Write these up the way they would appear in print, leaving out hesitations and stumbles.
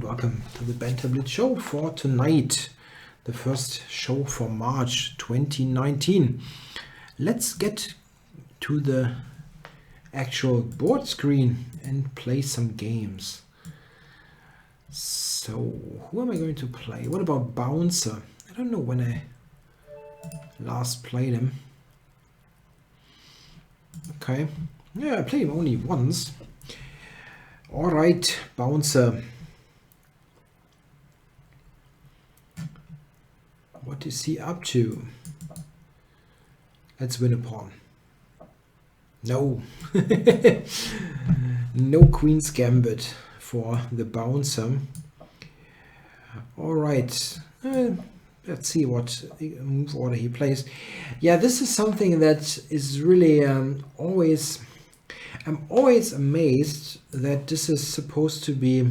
welcome to the Banter Blitz show for tonight, the first show for March 2019. Let's get to the actual board screen and play some games. So, who am I going to play? What about Bouncer? I don't know when I last played him. Okay, yeah, I played him only once. Alright, Bouncer. What is he up to? Let's win a pawn. No. No Queen's Gambit for the Bouncer. Alright. Let's see what move order he plays. Yeah, this is something that is really always... I'm always amazed that this is supposed to be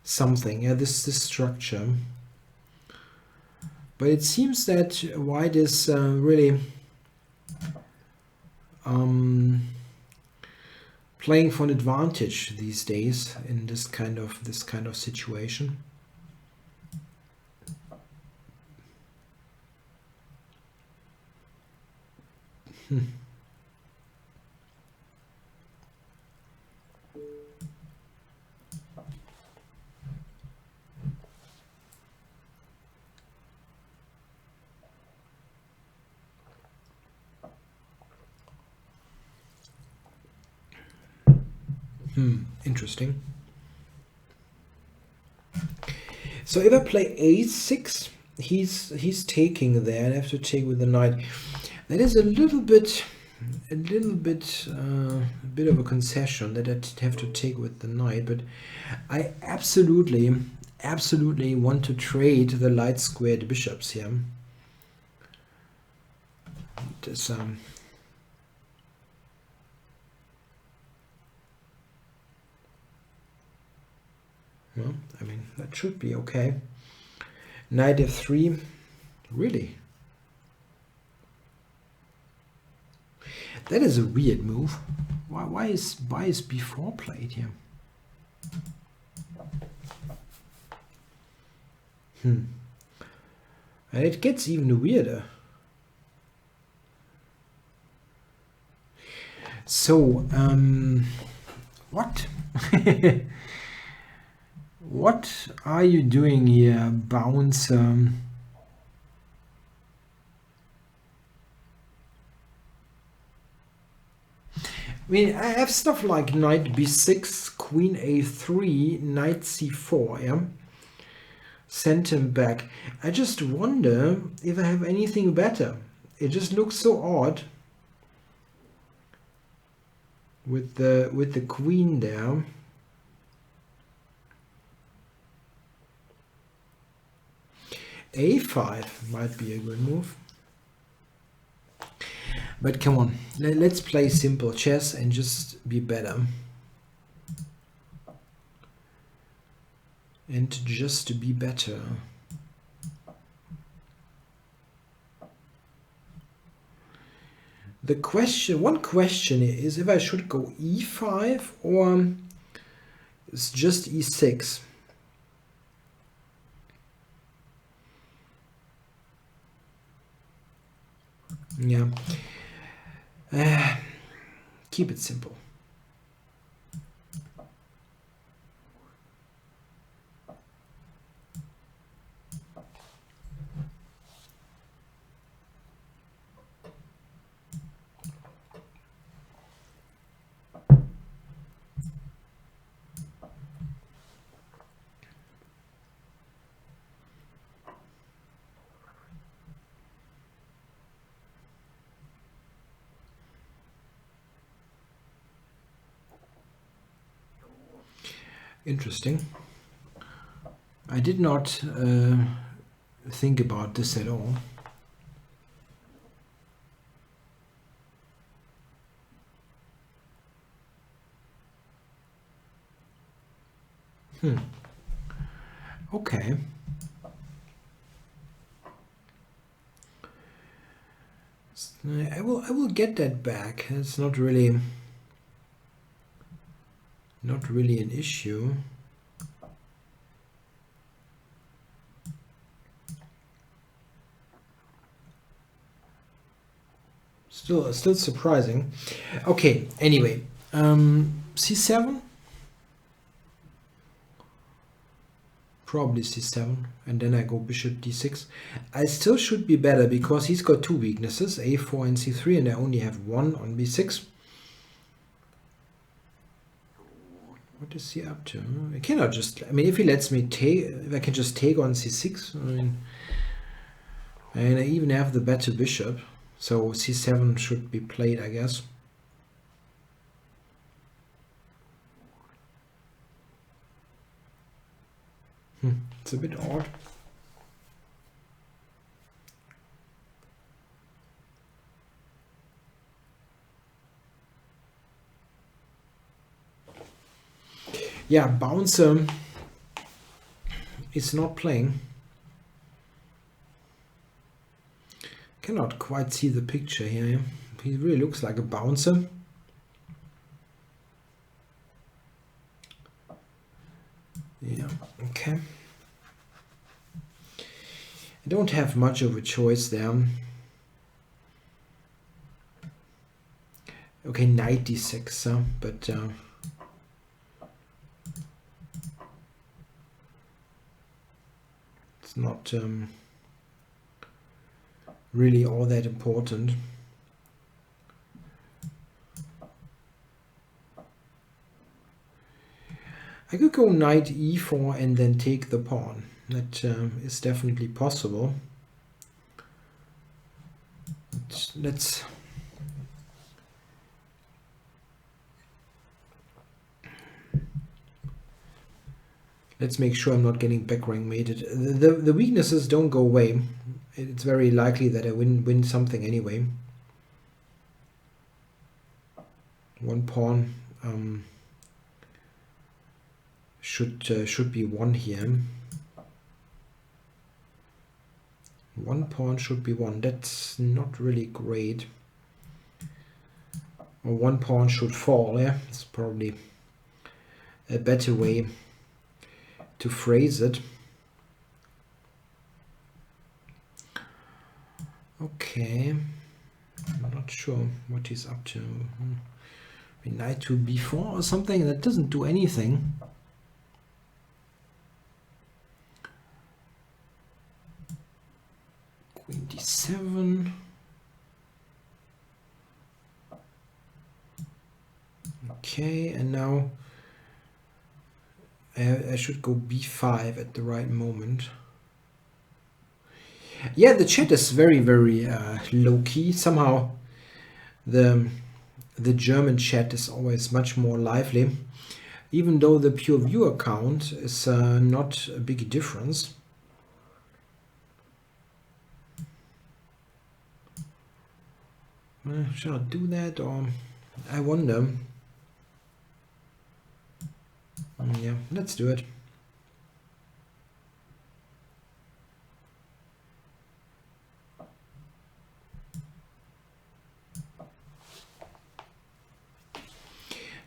something. Yeah, this structure. But it seems that white is really playing for an advantage these days in this kind of situation. Interesting. So if I play a6, he's taking there, and I have to take with the knight. That is a bit of a concession that I have to take with the knight, but I absolutely want to trade the light squared bishops here. This, well, I mean, that should be okay. Knight f3, really? That is a weird move. Why is b4 played here? And it gets even weirder. So, what? What are you doing here, Bounce? I mean, I have stuff like knight b6, queen a3, knight c4, yeah? Send him back. I just wonder if I have anything better. It just looks so odd with the queen there. a5 might be a good move. But come on, let's play simple chess and just be better. And just to be better. The question, one question is if I should go e5 or it's just e6. Yeah. Keep it simple. Interesting. I did not think about this at all. Okay. I will get that back. It's not really an issue. Still surprising. Okay, anyway, c7, probably c7, and then I go bishop d6. I still should be better because he's got two weaknesses, a4 and c3, and I only have one on b6. What is he up to? I cannot just, I mean, if he lets me take, if I can just take on c6, I mean, and I even have the better bishop, so c7 should be played, I guess. It's a bit odd. Yeah, bouncer is not playing. Cannot quite see the picture here. He really looks like a bouncer. Yeah, okay. I don't have much of a choice there. Okay, knight d6, but it's not really all that important. I could go knight e4 and then take the pawn. That is definitely possible. Let's make sure I'm not getting back rank mated. The weaknesses don't go away. It's very likely that I win something anyway. One pawn should be won here. One pawn should be won. That's not really great. Or one pawn should fall. Yeah, it's probably a better way to phrase it. Okay, I'm not sure what he's up to. Knight to b4 or something that doesn't do anything. Queen d7. Okay, and now I should go b5 at the right moment. Yeah, the chat is very, very low-key. Somehow the German chat is always much more lively, even though the pure viewer count is not a big difference. Shall I do that, or I wonder? Yeah, let's do it.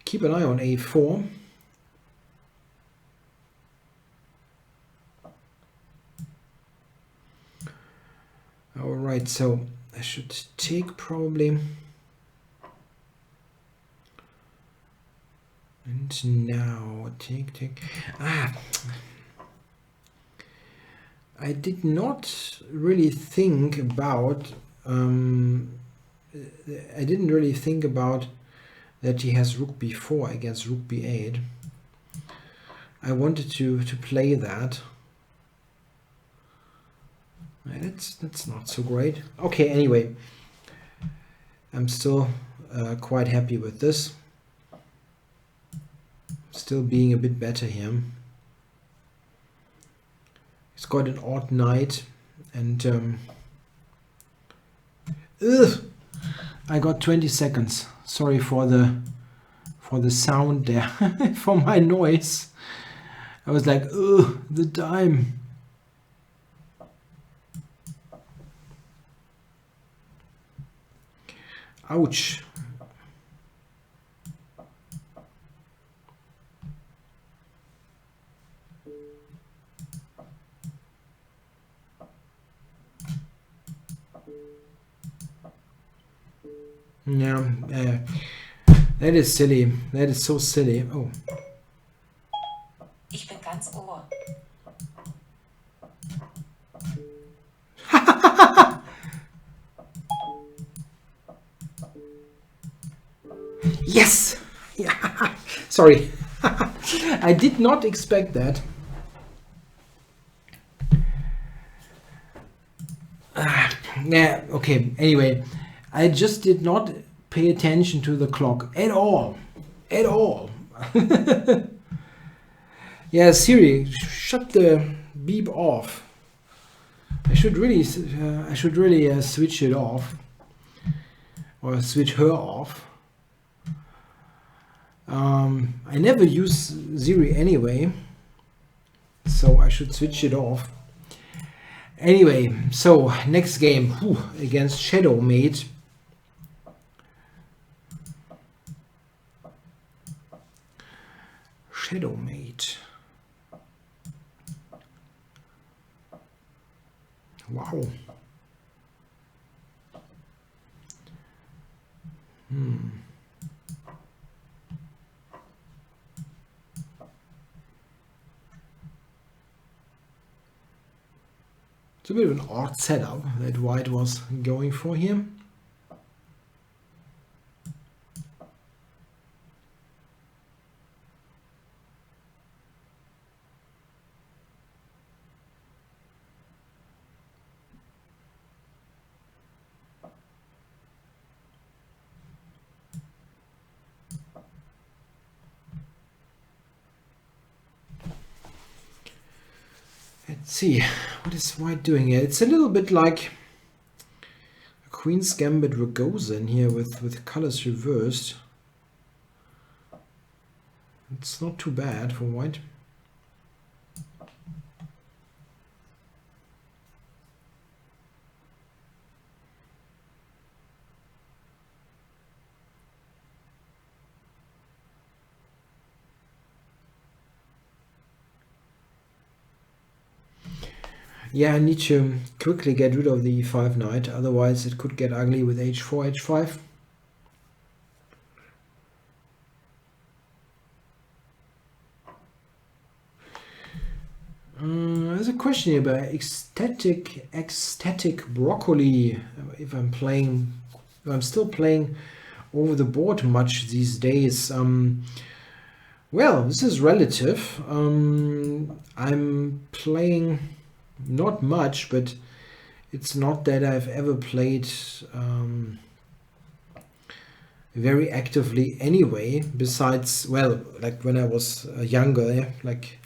Keep an eye on a4. All right, so I should take probably. And now take. I did not really think about. I didn't really think about that he has rook b4 against rook b8. I wanted to play that. That's not so great. Okay, anyway, I'm still quite happy with this. Still being a bit better here. He's got an odd knight, and I got 20 seconds. Sorry for the sound there, for my noise. I was like, ugh, the time. Ouch. Yeah, that is silly. That is so silly. Oh. Ich bin ganz Ohr. Yes! Yeah. Sorry. I did not expect that. Yeah, okay. Anyway, I just did not pay attention to the clock at all. At all. Yeah, Siri, shut the beep off. I should really switch it off. Or switch her off. I never use Siri anyway, so I should switch it off. Anyway, so next game against Shadowmate. Shadowmate. Wow. It's a bit of an odd setup that White was going for here. Let's see, what is White doing here? It's a little bit like a Queen's Gambit Rogozin here with colors reversed. It's not too bad for White. Yeah, I need to quickly get rid of the e5 knight, otherwise it could get ugly with h4, h5. There's a question here about ecstatic broccoli. If I'm still playing over the board much these days. Well, this is relative. I'm playing not much, but it's not that I've ever played very actively anyway, besides, well, like when I was younger, like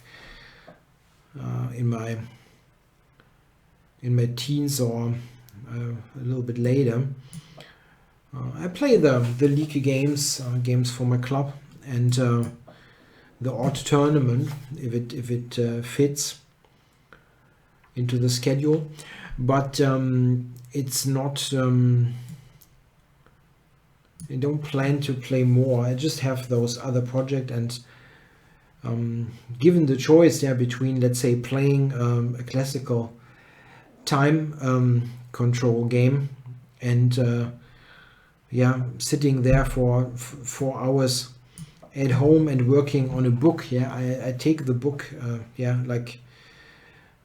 in my teens or a little bit later. I play the league games for my club, and the odd tournament if it fits into the schedule, but it's not. I don't plan to play more. I just have those other projects, and given the choice between, let's say, playing a classical time control game and sitting there for 4 hours at home and working on a book, I take the book like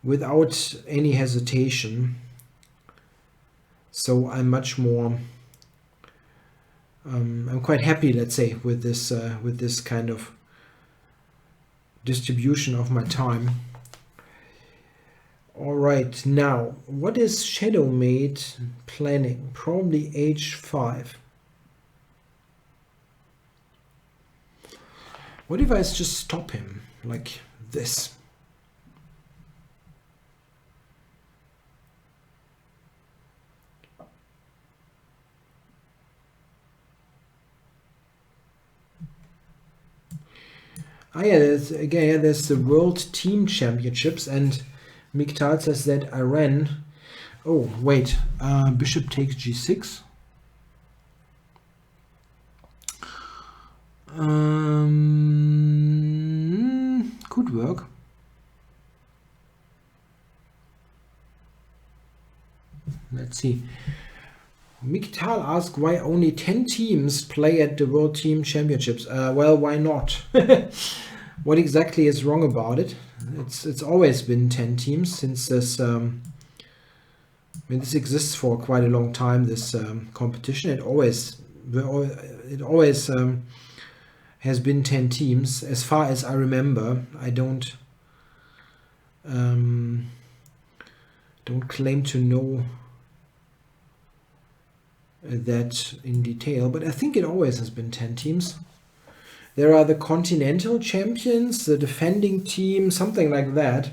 without any hesitation. So I'm much more I'm quite happy, let's say, with this kind of distribution of my time. All right, now what is Shadowmate planning? Probably h5. What if I just stop him like this? There's the World Team Championships, and Miktal says that Iran. Oh wait, Bishop takes g6. Could work. Let's see. Miktal asked why only 10 teams play at the World Team Championships. Well, why not? What exactly is wrong about it? It's always been 10 teams since this. I mean, this exists for quite a long time. This competition. It always has been 10 teams, as far as I remember. I don't claim to know that in detail, but I think it always has been 10 teams. There are the continental champions, the defending team, something like that.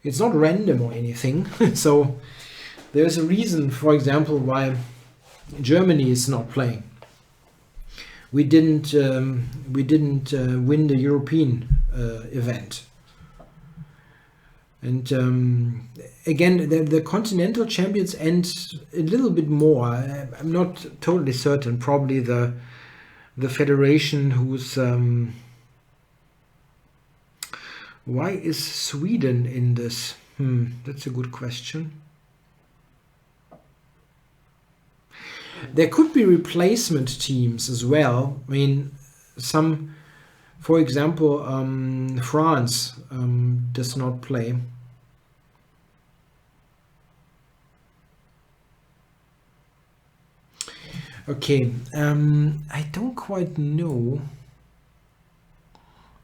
It's not random or anything. So there's a reason, for example, why Germany is not playing. We didn't win the European event. And again, the continental champions and a little bit more. I'm not totally certain. Probably the federation who's. Why is Sweden in this? That's a good question. There could be replacement teams as well. I mean, some, for example, France does not play. Okay, I don't quite know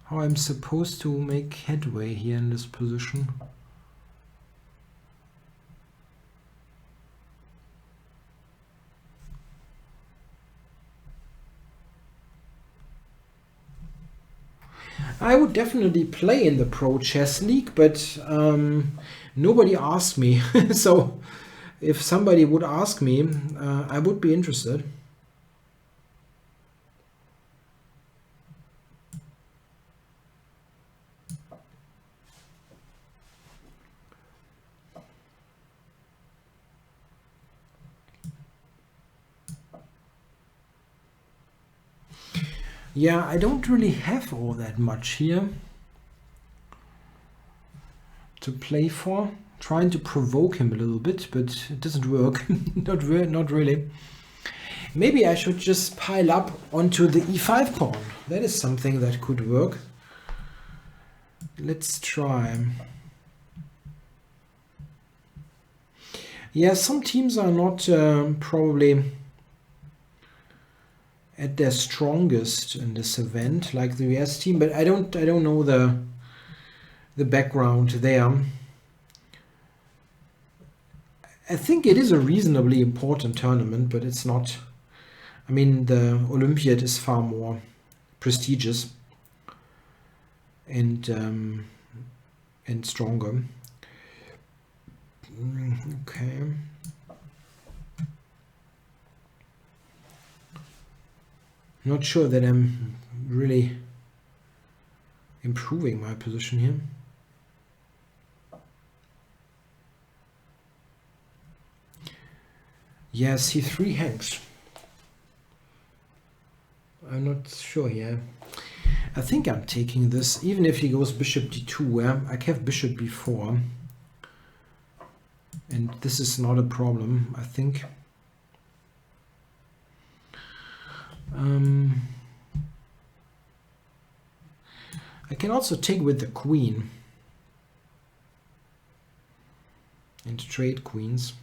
how I'm supposed to make headway here in this position. I would definitely play in the Pro Chess League, but nobody asked me. So if somebody would ask me, I would be interested. Yeah, I don't really have all that much here to play for. Trying to provoke him a little bit, but it doesn't work. Not really. Maybe I should just pile up onto the e5 pawn. That is something that could work. Let's try. Yeah, some teams are not probably at their strongest in this event, like the US team, but I don't know the background there. I think it is a reasonably important tournament, but it's not. I mean, the Olympiad is far more prestigious and stronger. Okay. Not sure that I'm really improving my position here. Yeah, c3 hangs. I'm not sure here. I think I'm taking this, even if he goes bishop d2, where I have bishop b4. And this is not a problem, I think. I can also take with the queen and trade queens.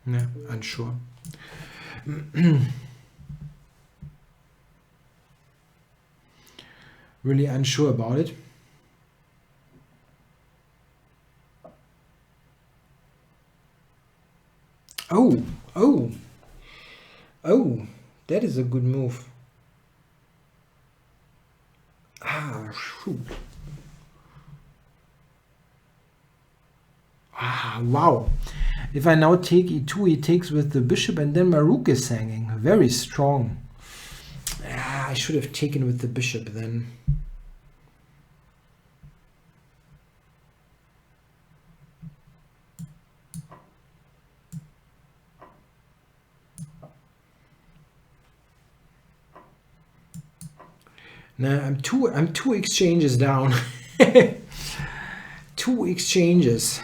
Yeah, unsure. Really unsure about it. Oh, that is a good move. Ah, shoot. Ah, wow. If I now take e2, he takes with the bishop, and then my rook is hanging. Very strong. Ah, I should have taken with the bishop then. Now I'm two exchanges down. 2 exchanges.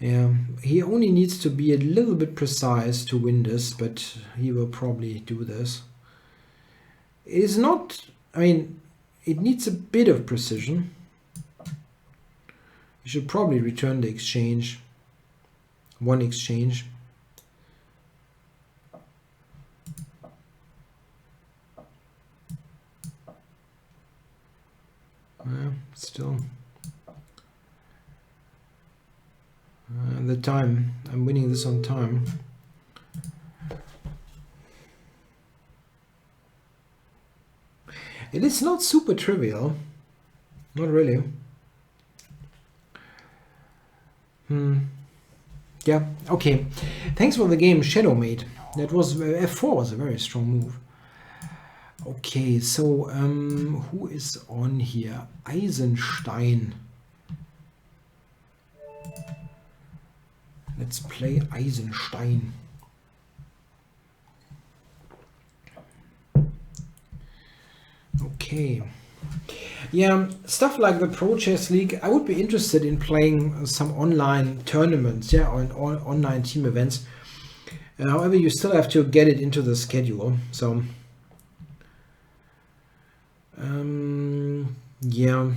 Yeah, he only needs to be a little bit precise to win this, but he will probably do this. It is not, I mean, it needs a bit of precision. You should probably return the exchange. 1 exchange. Still. The time. I'm winning this on time. It is not super trivial. Not really. Yeah, okay. Thanks for the game, Shadowmate. That was F4 was a very strong move. Okay, so who is on here? Eisenstein. Let's play Eisenstein. Okay. Yeah, stuff like the Pro Chess League, I would be interested in playing some online tournaments, yeah, or online team events. However, you still have to get it into the schedule. So, yeah,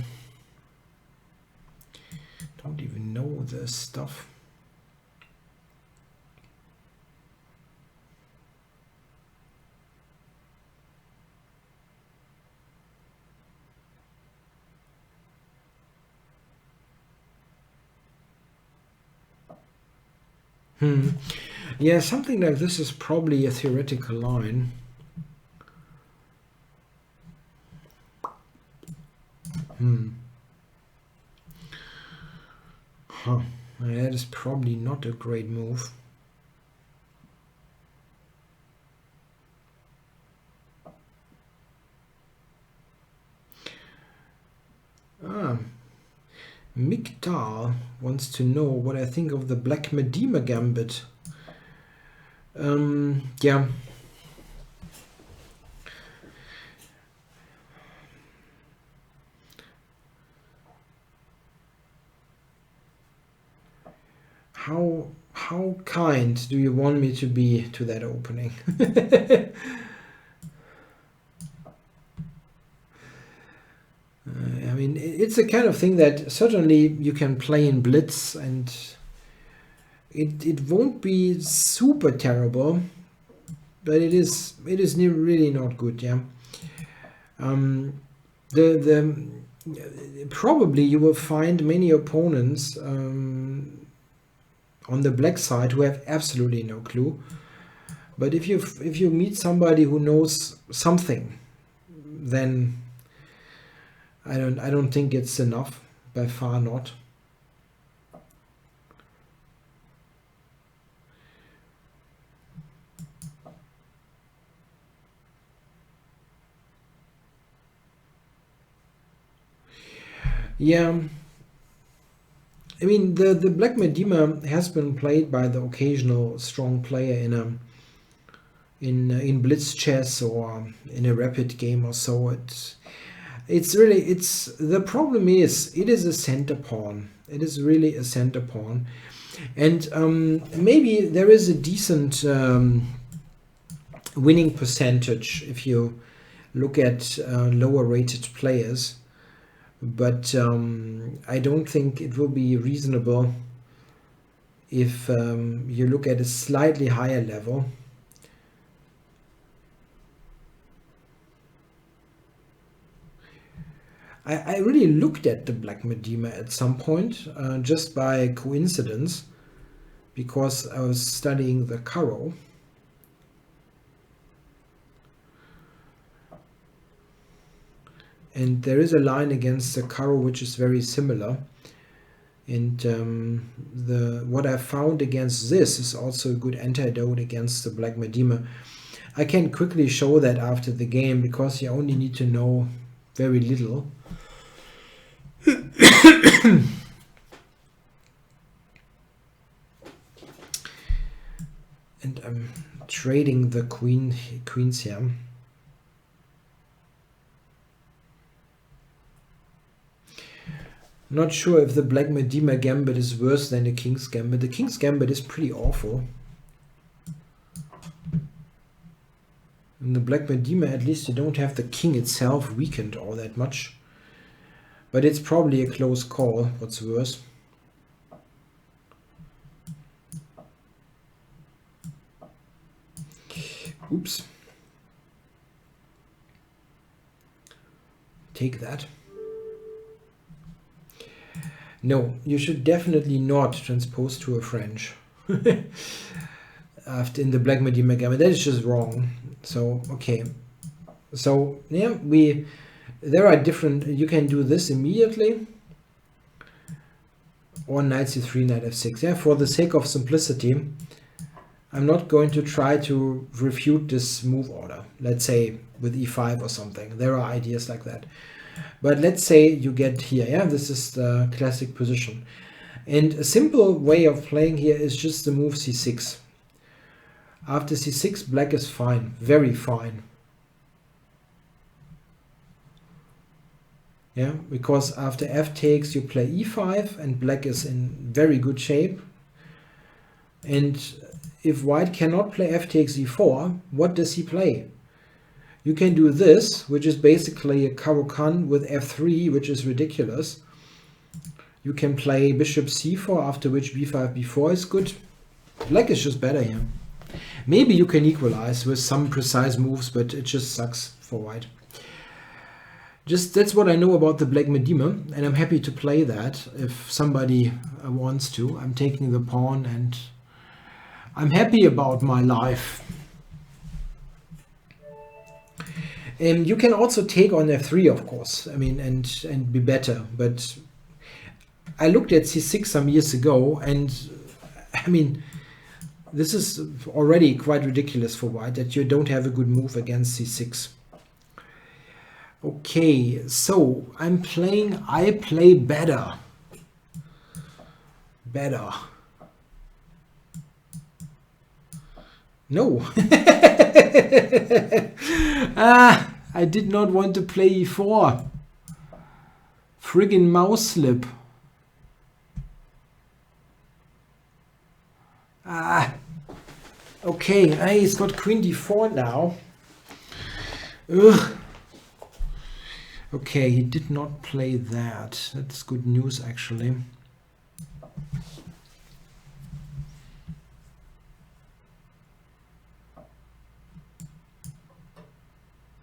don't even know this stuff. Yeah, something like this is probably a theoretical line. That is probably not a great move. Mikdal wants to know what I think of the Black Medina gambit. Yeah. How kind do you want me to be to that opening? I mean, it's the kind of thing that certainly you can play in Blitz, and it won't be super terrible, but it is really not good. Yeah. Probably you will find many opponents on the black side who have absolutely no clue. But if you meet somebody who knows something, then I don't think it's enough. By far not. Yeah. I mean, the Black Medina has been played by the occasional strong player in blitz chess or in a rapid game or so. It's the problem is it is a center pawn. It is really a center pawn, and maybe there is a decent winning percentage if you look at lower rated players. But I don't think it will be reasonable if you look at a slightly higher level. I really looked at the Black Medina at some point, just by coincidence, because I was studying the Karo. And there is a line against the Karo which is very similar. And what I found against this is also a good antidote against the Black Medina. I can quickly show that after the game, because you only need to know very little. And I'm trading the queens here. Not sure if the Black Medina Gambit is worse than the King's Gambit. The King's Gambit is pretty awful. In the Black Medina, at least you don't have the king itself weakened all that much. But it's probably a close call, what's worse. Oops. Take that. No, you should definitely not transpose to a French. After in the Black Medina Gambit, that is just wrong. So okay, so yeah, there are different. You can do this immediately, or knight c3, knight f6. Yeah, for the sake of simplicity, I'm not going to try to refute this move order. Let's say with e5 or something. There are ideas like that. But let's say you get here. Yeah, this is the classic position, and a simple way of playing here is just the move c6. After c6, black is fine, very fine. Yeah, because after f takes, you play e5, and black is in very good shape. And if white cannot play f takes e4, what does he play? You can do this, which is basically a Caro-Kann with f3, which is ridiculous. You can play bishop c4, after which b5, b4 is good. Black is just better here. Maybe you can equalize with some precise moves, but it just sucks for white. Just that's what I know about the Black Medina, and I'm happy to play that if somebody wants to. I'm taking the pawn and I'm happy about my life. You can also take on f3, of course, I mean, and be better. But I looked at c6 some years ago, and I mean, this is already quite ridiculous for white that you don't have a good move against c6. Okay, so I play better. Better. No. I did not want to play e4. Friggin' mouse slip. Okay, he's got queen d4 now. Ugh. Okay, he did not play that. That's good news, actually.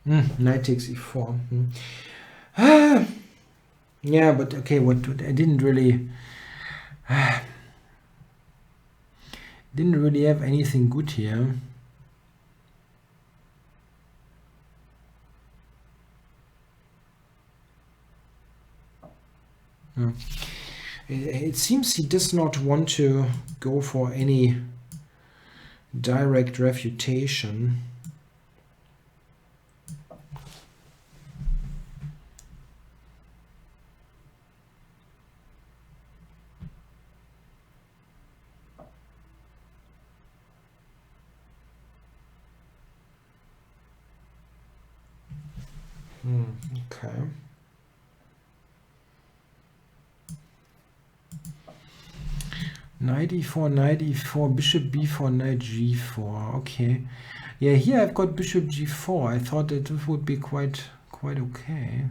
Knight takes e4. Yeah, but okay, what I didn't really have anything good here. It seems he does not want to go for any direct refutation. Okay. Knight e4, bishop b4, knight g4. Okay. Yeah, here I've got bishop g4. I thought that this would be quite okay.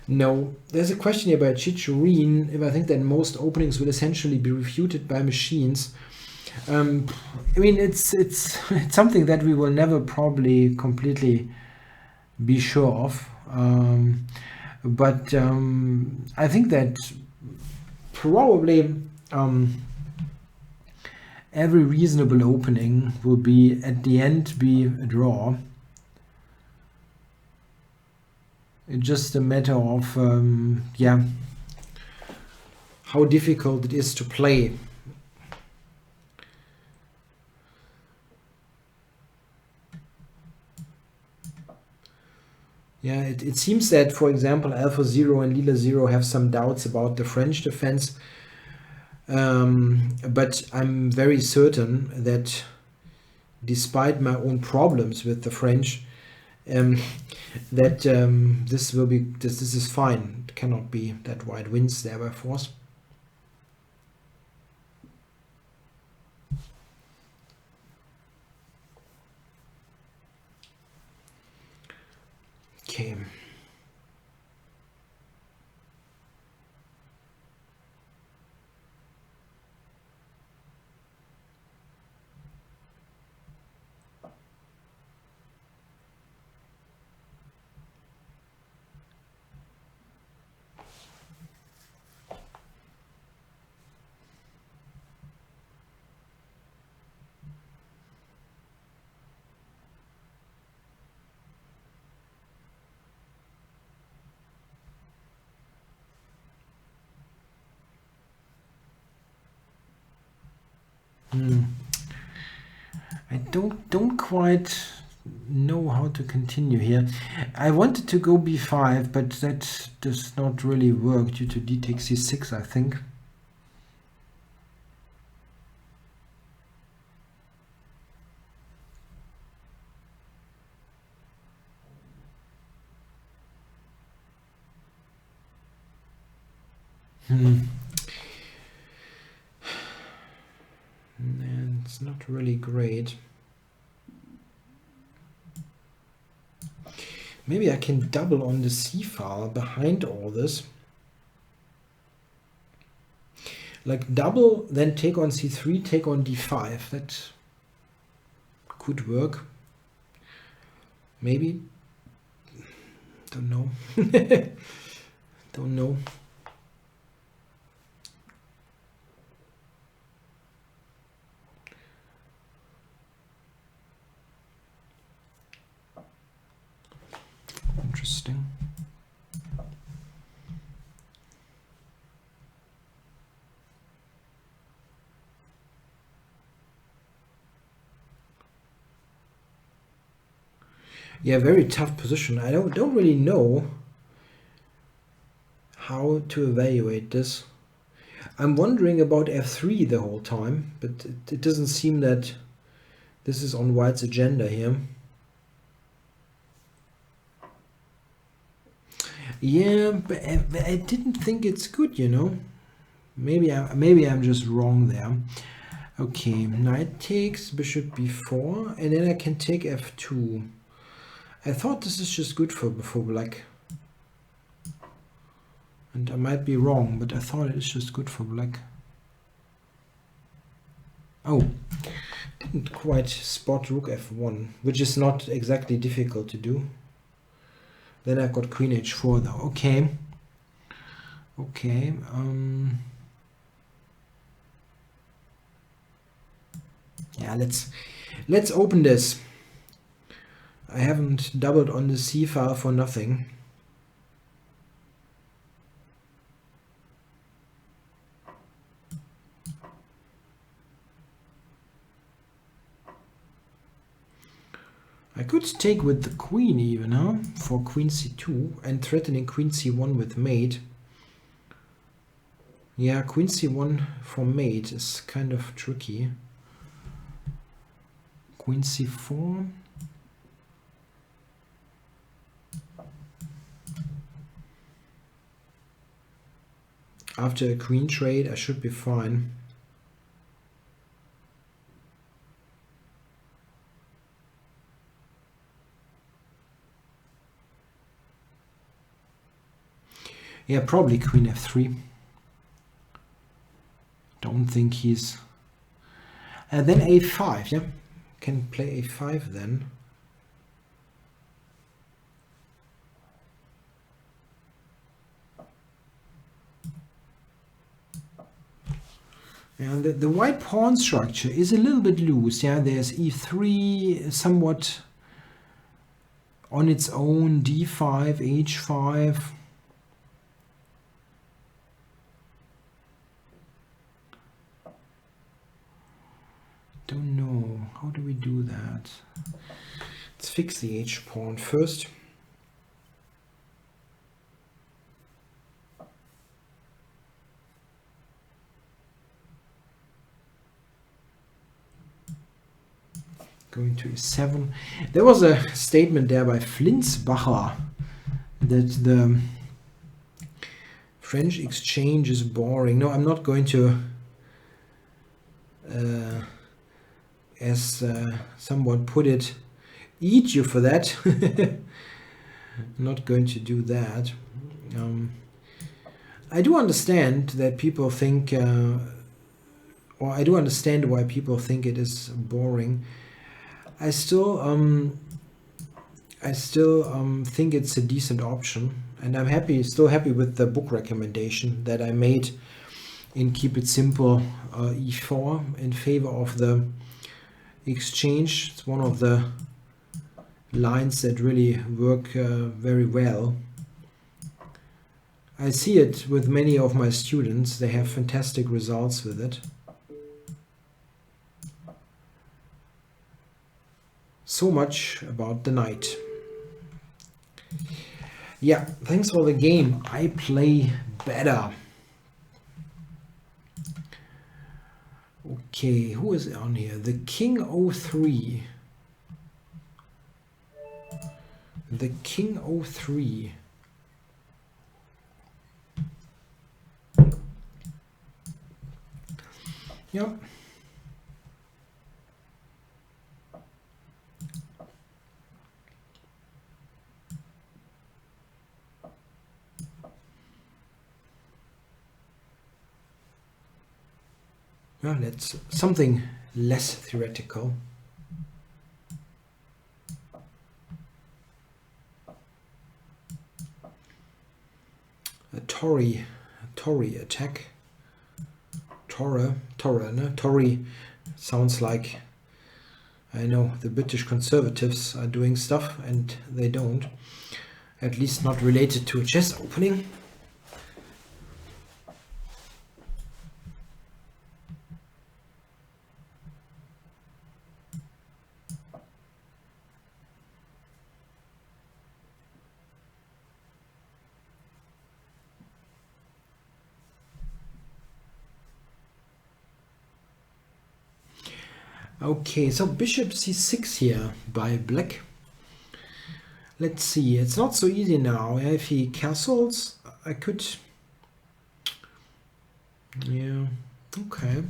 No, there's a question here by Chichurin if I think that most openings will essentially be refuted by machines. I mean, it's something that we will never probably completely be sure of. But I think that probably every reasonable opening will be at the end be a draw. It's just a matter of yeah, how difficult it is to play. Yeah, it seems that, for example, Alpha Zero and Lila Zero have some doubts about the French defense. But I'm very certain that despite my own problems with the French, um, that this is fine. It cannot be that white wins there by force. Okay. I don't quite know how to continue here. I wanted to go b5, but that does not really work due to d takes c6, I think. And it's not really great. Maybe I can double on the c file behind all this. Like double, then take on c3, take on d5. That could work. Maybe. Don't know. Don't know. Interesting. Yeah, very tough position. I don't really know how to evaluate this. I'm wondering about f3 the whole time, but it doesn't seem that this is on white's agenda here. Yeah, but I didn't think it's good, you know. Maybe I'm just wrong there. Okay, knight takes, bishop b4, and then I can take f2. I thought this is just good for black. And I might be wrong, but I thought it's just good for black. Oh, didn't quite spot rook f1, which is not exactly difficult to do. Then I've got queen h4 though. Okay. Okay. Yeah, let's open this. I haven't doubled on the c file for nothing. I could take with the queen even, huh? For queen c2 and threatening queen c1 with mate. Yeah, queen c1 for mate is kind of tricky. Queen c4. After a queen trade, I should be fine. Yeah, probably queen f3. Don't think he's... then a5, yeah. Can play a5 then. Yeah, the white pawn structure is a little bit loose. Yeah, there's e3 somewhat on its own, d5, h5. Don't know. How do we do that? Let's fix the h pawn first. Going to e7. There was a statement there by Flinsbacher that the French exchange is boring. No, I'm not going to, as someone put it, eat you for that. I'm not going to do that. I do understand that people think, or I do understand why people think it is boring. I still think it's a decent option, and I'm still happy with the book recommendation that I made in Keep It Simple e4 in favor of the exchange. It's one of the lines that really work very well. I see it with many of my students. They have fantastic results with it. So much about the knight. Yeah, thanks for the game. I play better. Okay, who is on here? The King 03. The King 03. Yep. Well, let's something less theoretical. A Tory attack. Torre, no? Tory sounds like, I know the British Conservatives are doing stuff and they don't. At least not related to a chess opening. Okay, so bishop c6 here by black. Let's see, it's not so easy now. If he castles, I could... Yeah, okay.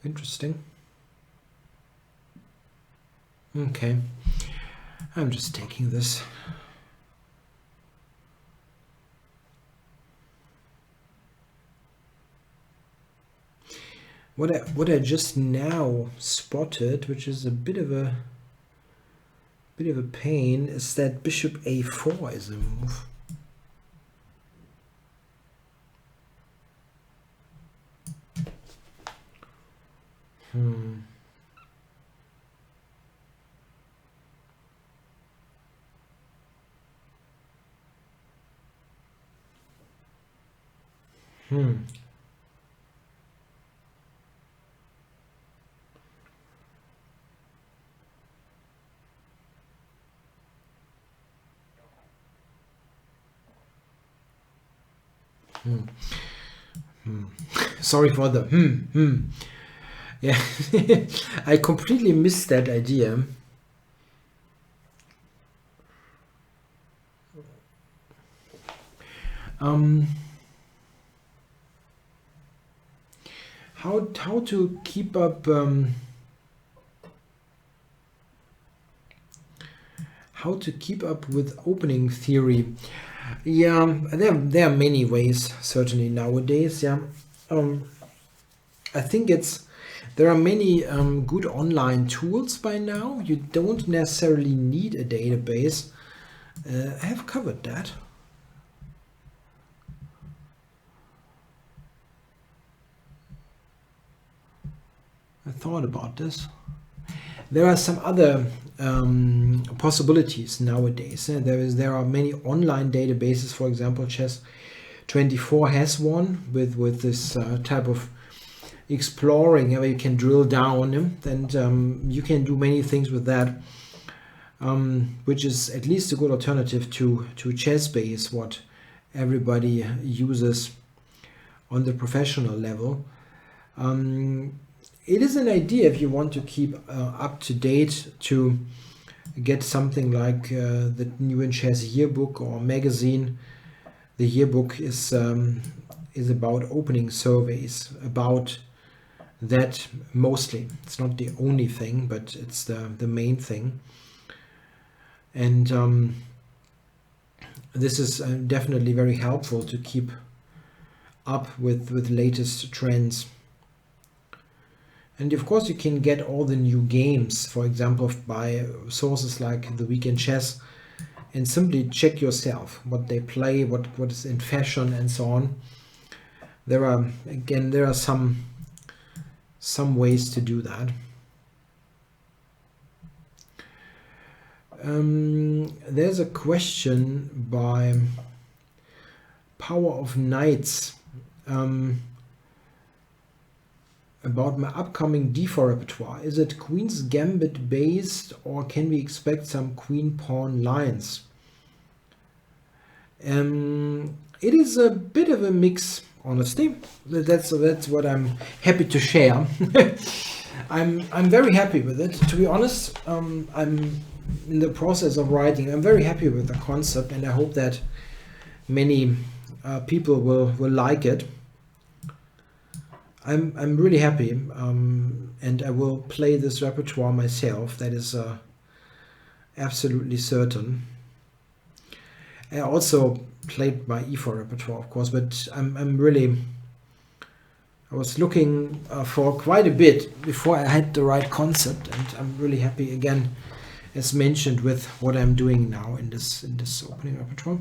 Interesting. Okay, I'm just taking this. What I just now spotted, which is a bit of a pain, is that bishop a4 is a move. Sorry for the Yeah, I completely missed that idea. How to keep up with opening theory? Yeah, there are many ways, certainly nowadays. Yeah, I think there are many good online tools by now. You don't necessarily need a database. I have covered that. I thought about this. There are some other possibilities nowadays. There are many online databases. For example, Chess24 has one with this type of exploring, where you can drill down, and you can do many things with that, which is at least a good alternative to ChessBase, what everybody uses on the professional level. it is an idea if you want to keep up to date, to get something like the New in Chess yearbook or magazine. The yearbook is about opening surveys, about that mostly. It's not the only thing, but it's the main thing. And this is definitely very helpful to keep up with latest trends. And of course you can get all the new games, for example, by sources like The Week in Chess, and simply check yourself what they play, what is in fashion, and so on. There are some ways to do that. There's a question by Power of Knights about my upcoming d4 repertoire. Is it Queen's Gambit based, or can we expect some queen pawn lines? It is a bit of a mix, honestly. That's what I'm happy to share. I'm very happy with it, to be honest. I'm in the process of writing. I'm very happy with the concept, and I hope that many people will like it. I'm really happy, and I will play this repertoire myself. That is absolutely certain. I also played my e4 repertoire, of course, but I was looking for quite a bit before I had the right concept, and I'm really happy again, as mentioned, with what I'm doing now in this opening repertoire.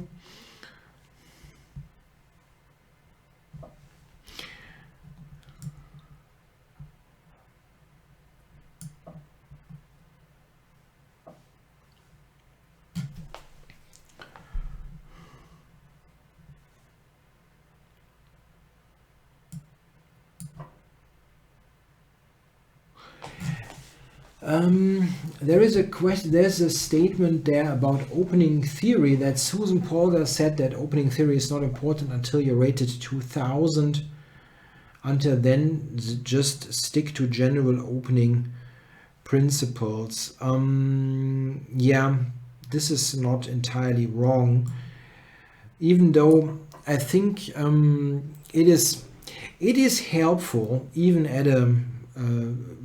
There's a statement there about opening theory, that Susan Polgar said that opening theory is not important until you're rated 2000. Until then, just stick to general opening principles. Yeah, this is not entirely wrong, even though I think it is helpful even at a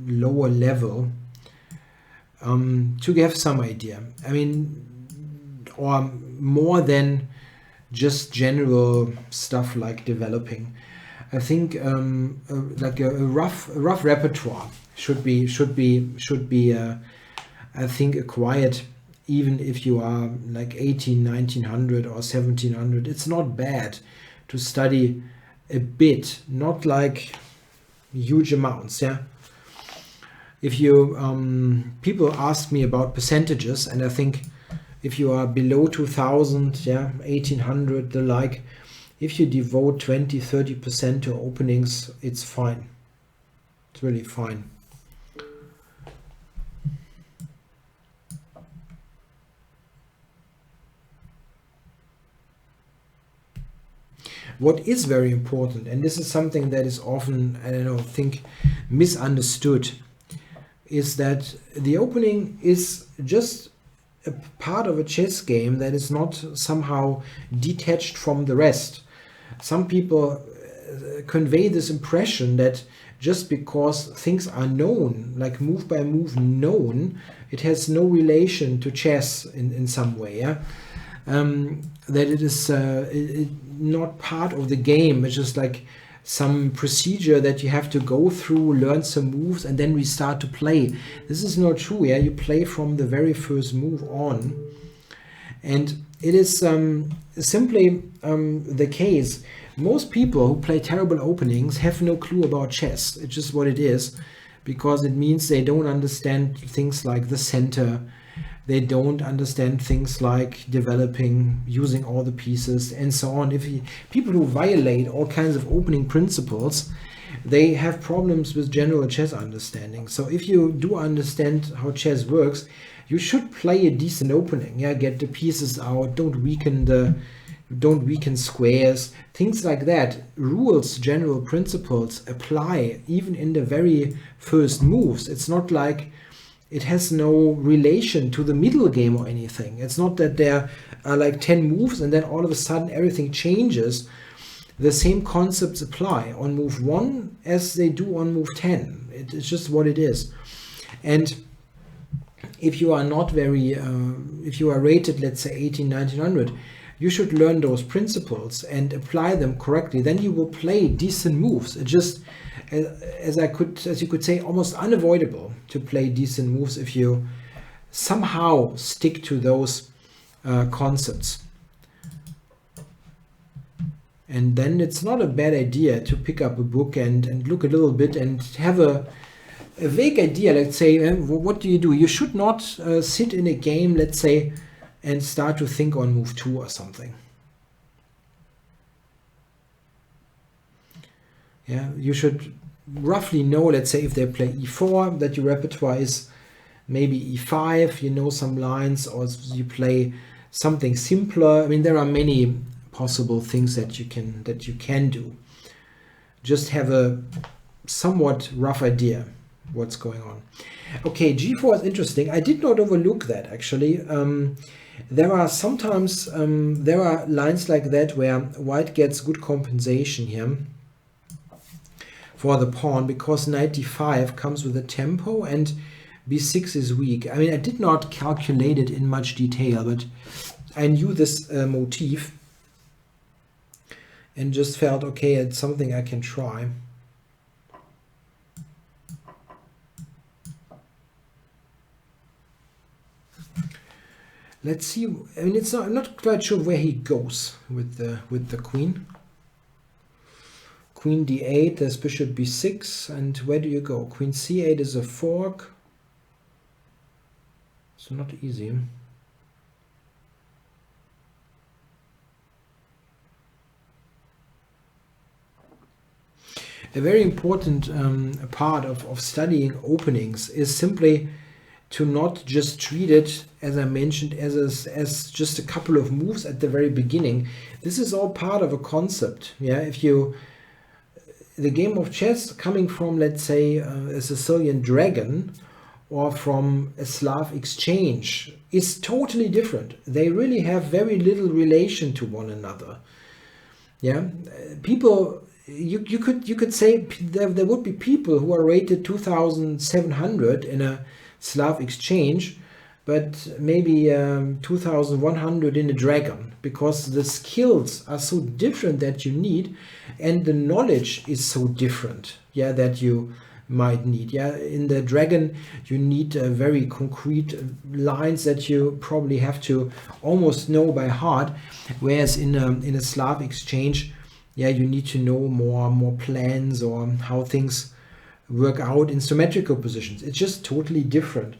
lower level to have some idea. I mean, or more than just general stuff like developing. I think like a rough repertoire should be I think acquired, even if you are like 1900 or 1700. It's not bad to study a bit, not like huge amounts. Yeah. If you people ask me about percentages, and I think if you are below 2000, yeah, 1800, the like, if you devote 20-30% to openings, it's fine. It's really fine. What is very important, and this is something that is often, I don't know, think misunderstood, is that the opening is just a part of a chess game that is not somehow detached from the rest. Some people convey this impression that just because things are known, like move by move known, it has no relation to chess in some way. Yeah? That it is not part of the game. It's just like some procedure that you have to go through, learn some moves, and then restart to play. This is not true. Yeah, you play from the very first move on, and it is simply the case. Most people who play terrible openings have no clue about chess. It's just what it is, because it means they don't understand things like the center. They don't understand things like developing, using all the pieces, and so on. People who violate all kinds of opening principles, they have problems with general chess understanding. So if you do understand how chess works, you should play a decent opening. Yeah, get the pieces out. Don't weaken the don't weaken squares, things like that. Rules, general principles apply even in the very first moves. It's not like it has no relation to the middle game or anything. It's not that there are like 10 moves and then all of a sudden everything changes. The same concepts apply on move 1 as they do on move 10. It's just what it is. And if you are not very, if you are rated, let's say 18, 1900, you should learn those principles and apply them correctly. Then you will play decent moves. It just, as you could say, almost unavoidable to play decent moves if you somehow stick to those concepts. And then it's not a bad idea to pick up a book and look a little bit and have a vague idea. Let's say, what do? You should not sit in a game, let's say, and start to think on move 2 or something. Yeah, you should roughly know, let's say, if they play e4, that your repertoire is maybe e5, you know some lines, or you play something simpler. I mean, there are many possible things that you can do. Just have a somewhat rough idea what's going on. Okay, g4 is interesting. I did not overlook that, actually. There are sometimes there are lines like that where white gets good compensation here for the pawn, because knight d5 comes with a tempo and b6 is weak. I mean, I did not calculate it in much detail, but I knew this motif and just felt, okay, it's something I can try. Let's see. I mean, I'm not quite sure where he goes with the queen. Queen d8, there's bishop b6, and where do you go? Queen c8 is a fork. It's not easy. A very important part of studying openings is simply to not just treat it, as I mentioned, as just a couple of moves at the very beginning. This is all part of a concept. Yeah, the game of chess coming from, let's say, a Sicilian dragon or from a Slav exchange is totally different. They really have very little relation to one another. Yeah, people. You could say there would be people who are rated 2,700 in a Slav exchange, but maybe 2,100 in a dragon, because the skills are so different that you need, and the knowledge is so different. Yeah, that you might need. Yeah, in the dragon you need very concrete lines that you probably have to almost know by heart, whereas in a Slav exchange, yeah, you need to know more plans or how things work out in symmetrical positions. It's just totally different.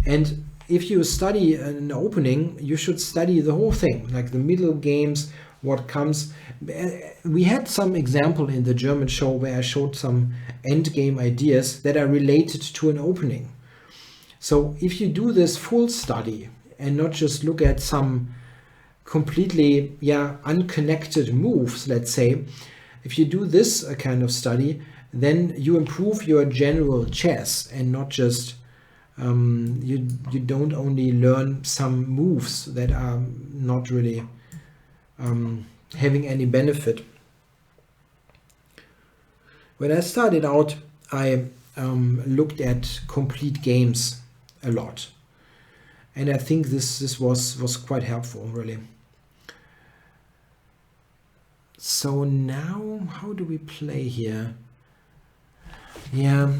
And if you study an opening, you should study the whole thing, like the middle games, what comes. We had some example in the German show where I showed some endgame ideas that are related to an opening. So if you do this full study and not just look at some completely unconnected moves, let's say, if you do this kind of study, then you improve your general chess and not just you don't only learn some moves that are not really having any benefit. When I started out, I looked at complete games a lot, and I think this was quite helpful, really. So now, how do we play here? Yeah,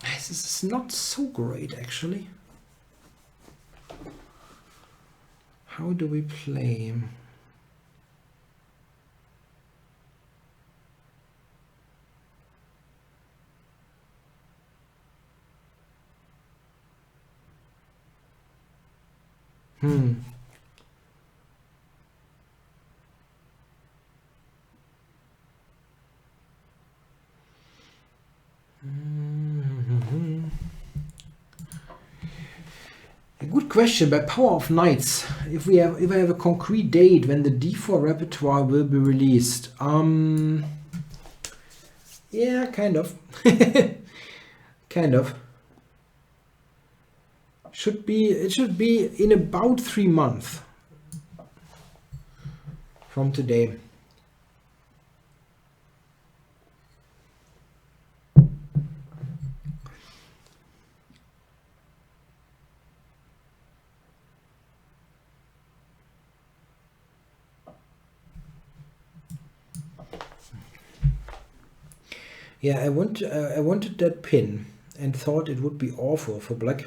this is not so great, actually. How do we play? A good question. By power of knights, if I have a concrete date when the d4 repertoire will be released. Yeah, kind of. Kind of. It should be in about 3 months from today. Yeah, I wanted that pin and thought it would be awful for black.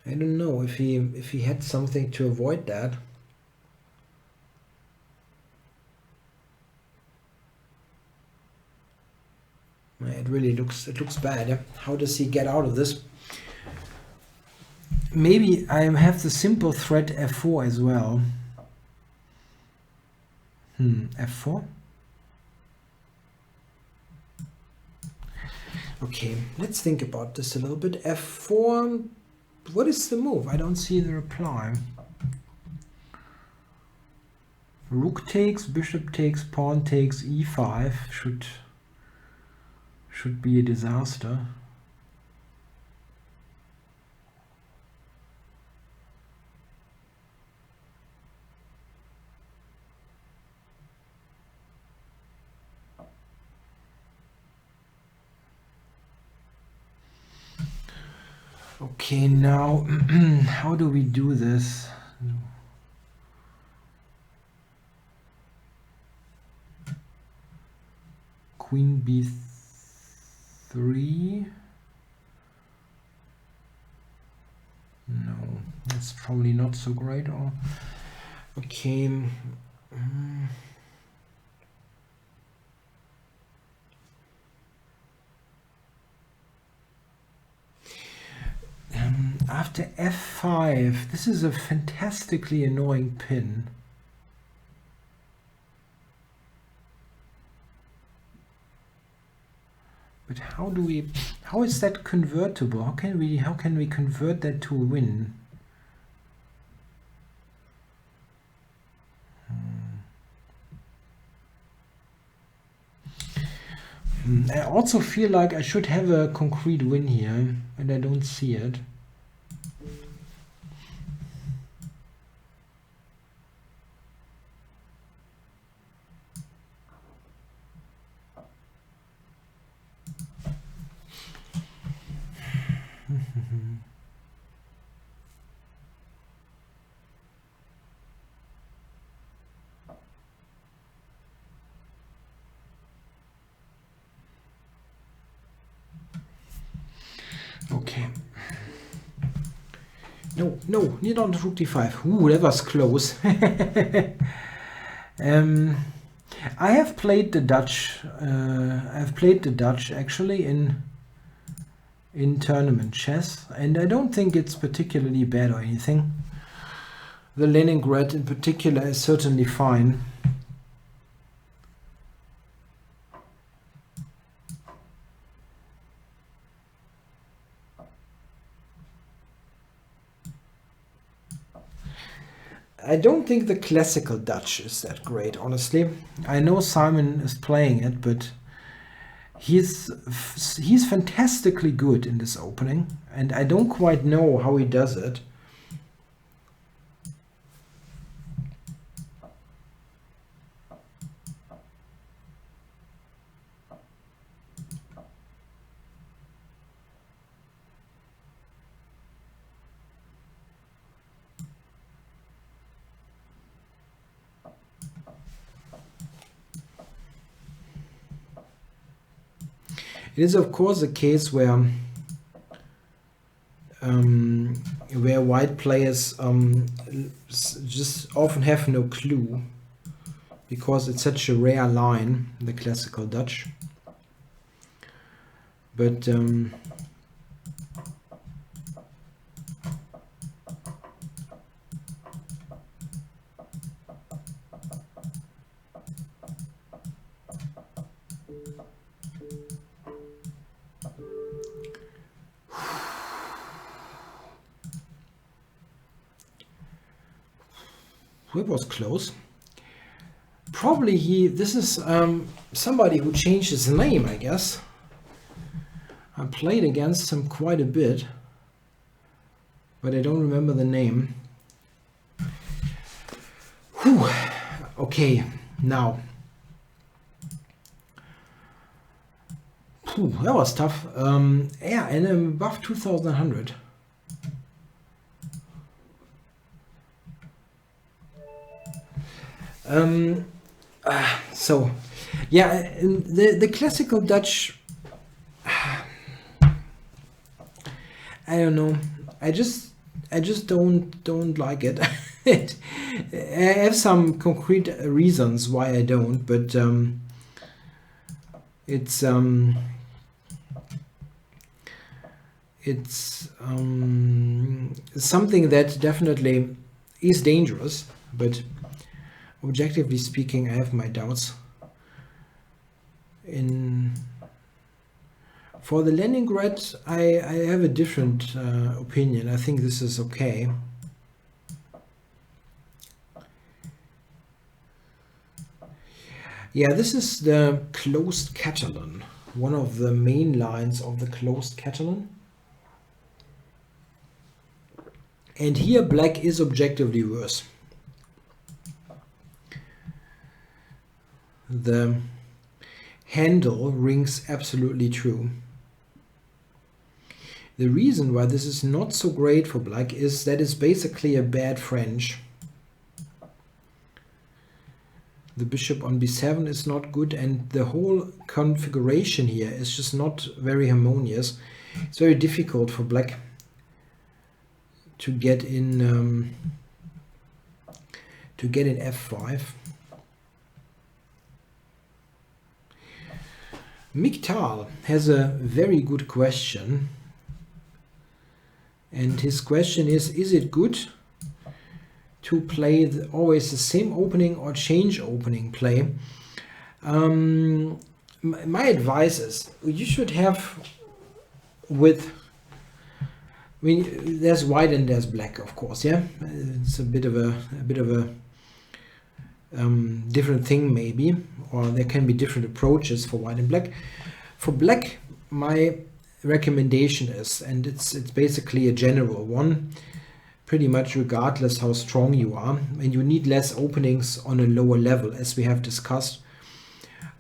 I don't know if he had something to avoid that. It really looks bad. Yeah? How does he get out of this? Maybe I have the simple threat f4 as well. F4. Okay, let's think about this a little bit. F4. What is the move? I don't see the reply. Rook takes, bishop takes, pawn takes, e5 should be a disaster. Okay, now how do we do this? Queen b3. No, that's probably not so great. Or okay. After f5, this is a fantastically annoying pin. But how is that convertible? How can we convert that to a win? I also feel like I should have a concrete win here, and I don't see it. Okay. No, need on rook d5. Ooh, that was close. I have played the Dutch. I've played the Dutch actually in tournament chess, and I don't think it's particularly bad or anything. The Leningrad in particular is certainly fine. I don't think the classical Dutch is that great, honestly. I know Simon is playing it, but he's fantastically good in this opening, and I don't quite know how he does it. It is, of course, a case where white players just often have no clue, because it's such a rare line, the classical Dutch. But it was close. Probably this is somebody who changed his name, I guess. I played against him quite a bit, but I don't remember the name. Whew. Okay, now. Whew, that was tough. Yeah, and I'm above 2100. So, yeah, the classical Dutch, I don't know. I just don't like it. I have some concrete reasons why I don't, but it's something that definitely is dangerous, but objectively speaking, I have my doubts. For the Leningrad, I have a different opinion. I think this is okay. Yeah, this is the closed Catalan, one of the main lines of the closed Catalan. And here black is objectively worse. The handle rings absolutely true. The reason why this is not so great for black is that it's basically a bad French. The bishop on b7 is not good, and the whole configuration here is just not very harmonious. It's very difficult for black to get in f5. Miktal has a very good question, and his question is it good to play always the same opening or change opening play? My advice is you should have there's white and there's black, of course. Yeah, it's a bit of a different thing maybe, or there can be different approaches for white and black. For black, my recommendation is, and it's basically a general one, pretty much regardless how strong you are, and you need less openings on a lower level, as we have discussed,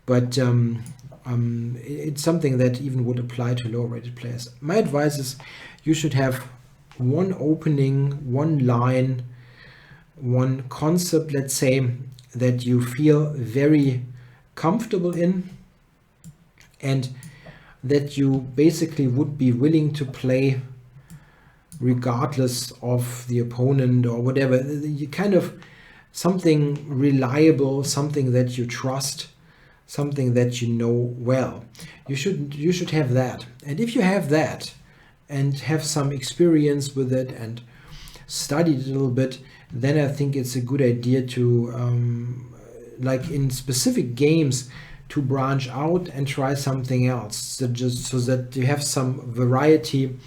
but it's something that even would apply to lower rated players. My advice is you should have one opening, one line, one concept, let's say, that you feel very comfortable in, and that you basically would be willing to play regardless of the opponent or whatever. You kind of something reliable, something that you trust, something that you know well. You should have that. And if you have that and have some experience with it and studied it a little bit, then I think it's a good idea to like in specific games to branch out and try something else, so that you have some variety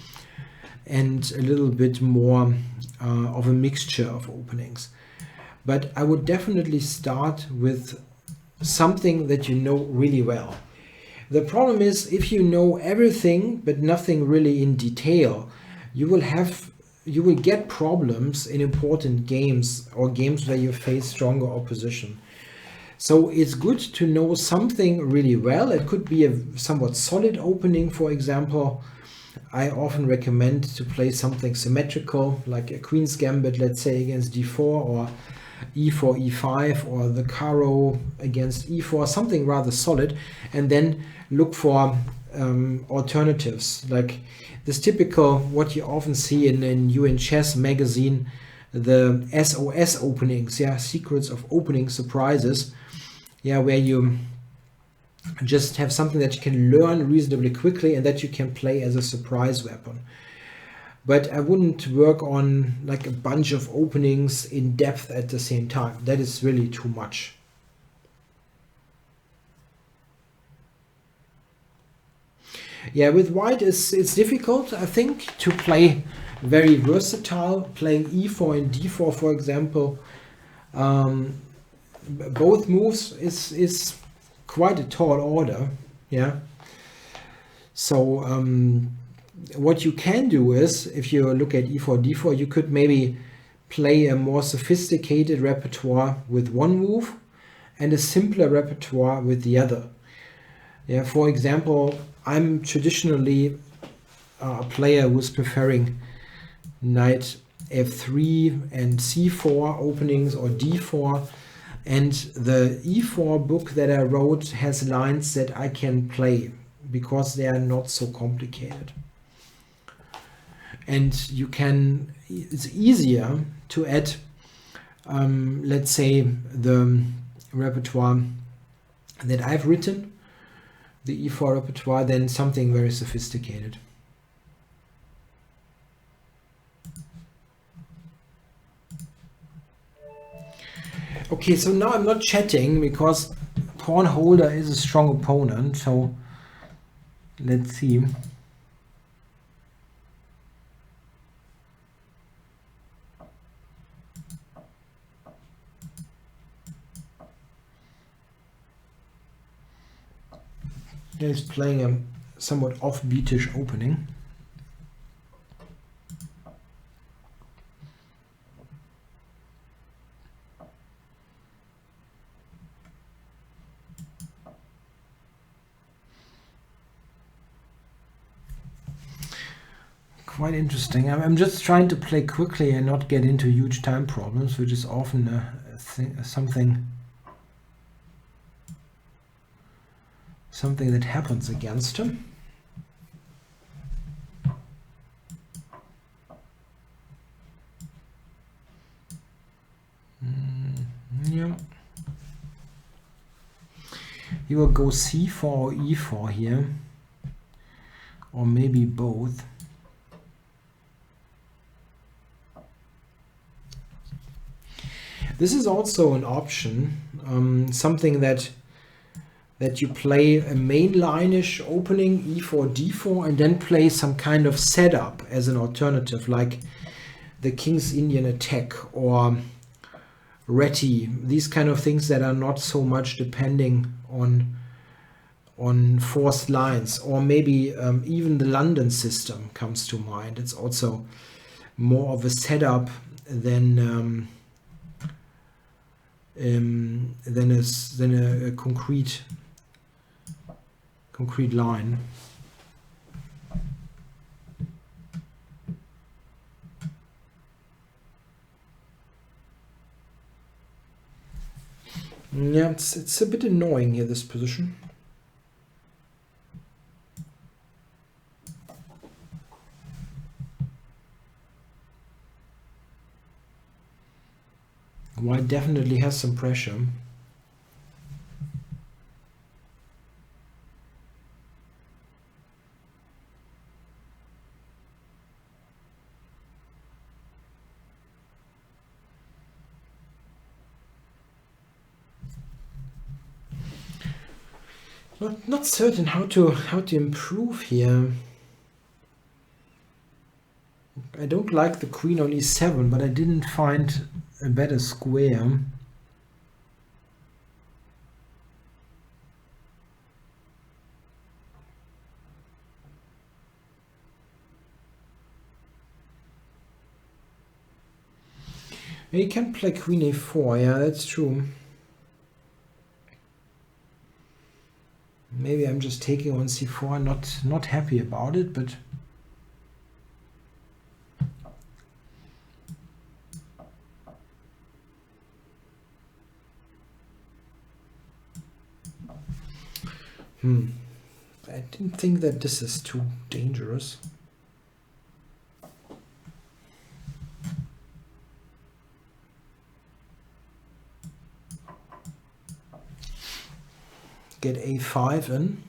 and a little bit more of a mixture of openings. But I would definitely start with something that you know really well. The problem is, if you know everything but nothing really in detail, you will get problems in important games or games where you face stronger opposition. So it's good to know something really well. It could be a somewhat solid opening, for example. I often recommend to play something symmetrical, like a Queen's Gambit, let's say, against d4, or e4, e5, or the Caro against e4, something rather solid, and then look for alternatives, like this typical, what you often see in UN Chess magazine, the SOS openings, yeah, secrets of opening surprises, yeah, where you just have something that you can learn reasonably quickly and that you can play as a surprise weapon. But I wouldn't work on like a bunch of openings in depth at the same time. That is really too much. Yeah, with white it's difficult, I think, to play very versatile, playing e4 and d4, for example. both moves is quite a tall order. Yeah. So what you can do is, if you look at e4, d4, you could maybe play a more sophisticated repertoire with one move and a simpler repertoire with the other. Yeah, for example, I'm traditionally a player who's preferring knight f3 and c4 openings, or d4, and the e4 book that I wrote has lines that I can play because they are not so complicated. And you can, it's easier to add, let's say, the repertoire that I've written, the e4 repertoire, than something very sophisticated. Okay, so now I'm not chatting because pawn holder is a strong opponent, so let's see. He's playing a somewhat offbeatish opening. Quite interesting. I'm just trying to play quickly and not get into huge time problems, which is often something that happens against him. Yeah. He will go c4 or e4 here, or maybe both. This is also an option, something that you play a mainline-ish opening, e4, d4, and then play some kind of setup as an alternative, like the King's Indian attack or Reti, these kind of things that are not so much depending on forced lines, or maybe even the London system comes to mind. It's also more of a setup than a concrete line. Yeah, it's a bit annoying here, this position. White definitely has some pressure. Not certain how to improve here. I don't like the queen on e7, but I didn't find a better square. You can play queen a4, yeah, that's true. Maybe I'm just taking on c4, not happy about it, but I didn't think that this is too dangerous. Get a5 in.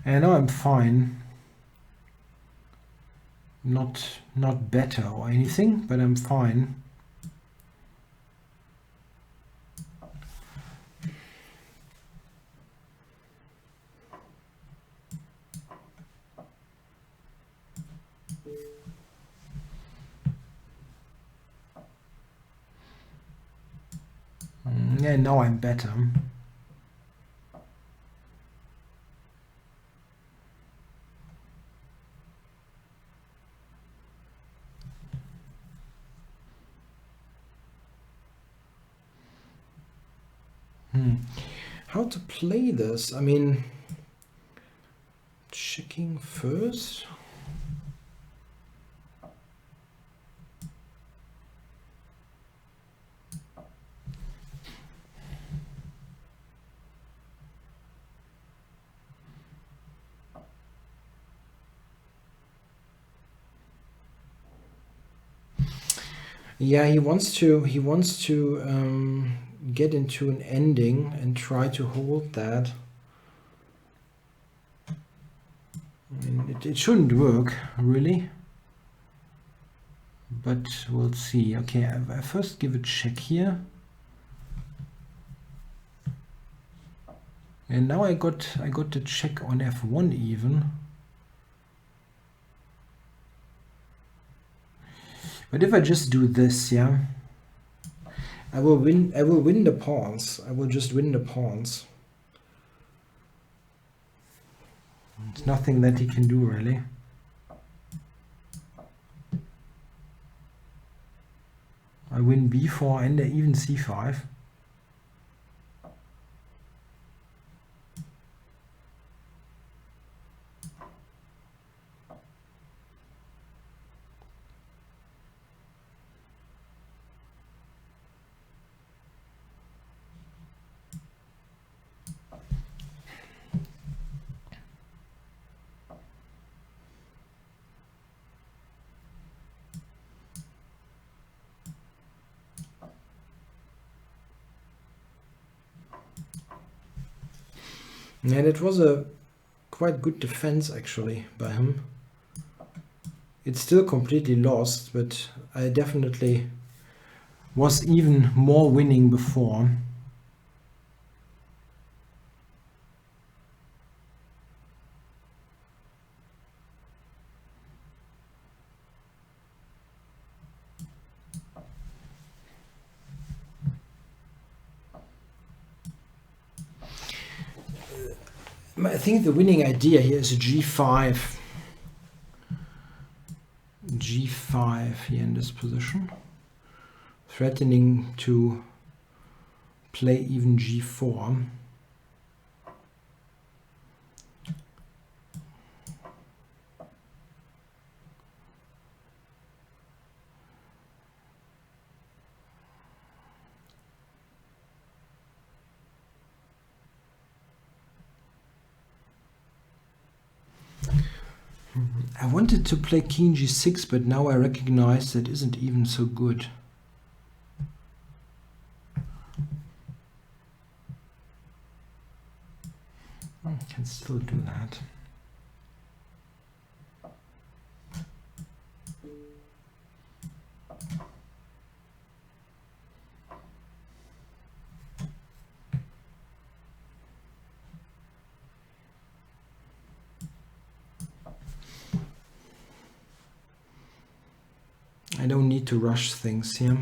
And now I'm fine. Not better or anything, but I'm fine. Yeah, now I'm better. How to play this? I mean, checking first. Yeah, he wants to get into an ending and try to hold that. I mean, it shouldn't work really, but we'll see. Okay, I first give a check here, and now I got the check on f1 even. But if I just do this, yeah, I will win the pawns. I will just win the pawns. It's nothing that he can do really. I win b4 and even c5. And it was a quite good defense actually by him. It's still completely lost, but I definitely was even more winning before. I think the winning idea here is g5. G5 here in this position. Threatening to play even g4. I wanted to play king g6, but now I recognize that isn't even so good. I can still do that. I don't need to rush things here.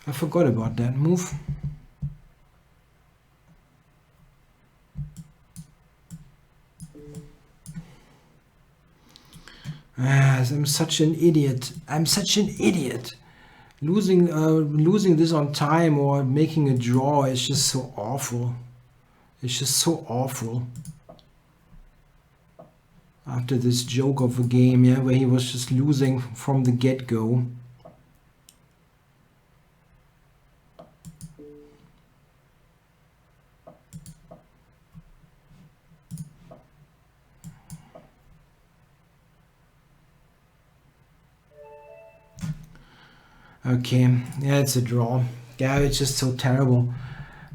I forgot about that move. I'm such an idiot. I'm such an idiot. Losing this on time or making a draw is just so awful. It's just so awful. After this joke of a game, yeah, where he was just losing from the get-go. Okay, yeah, it's a draw. Yeah, it's just so terrible.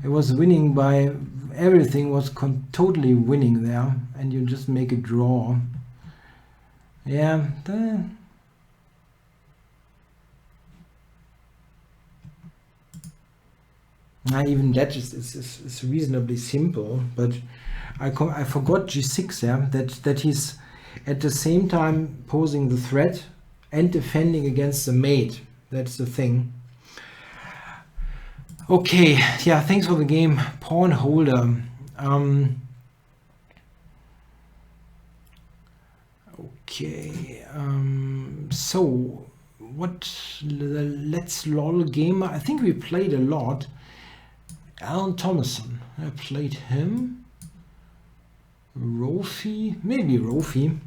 It was winning by everything was totally winning there, and you just make a draw. Yeah. Even that is reasonably simple, but I forgot g6 there, that he's at the same time posing the threat and defending against the mate. That's the thing. Okay, yeah, thanks for the game, Pawn Holder. Okay, so let's lol gamer. I think we played a lot. Alan Thomason, I played him. Rofi, maybe Rofi.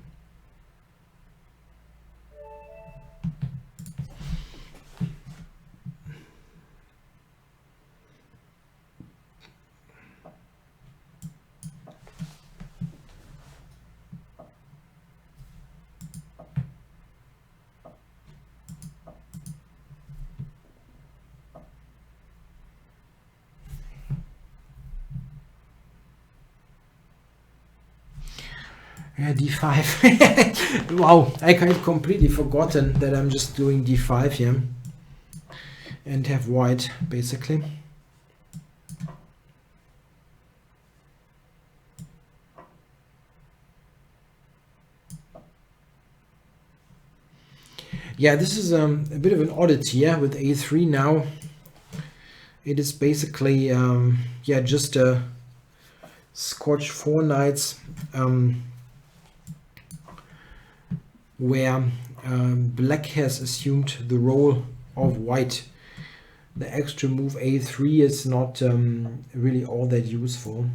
Yeah, d5. Wow, I kind of completely forgotten that I'm just doing d5 here and have white basically. Yeah, this is a bit of an oddity, yeah, with a3 now. It is basically yeah, just a Scotch 4 knights where black has assumed the role of white. The extra move a3 is not really all that useful.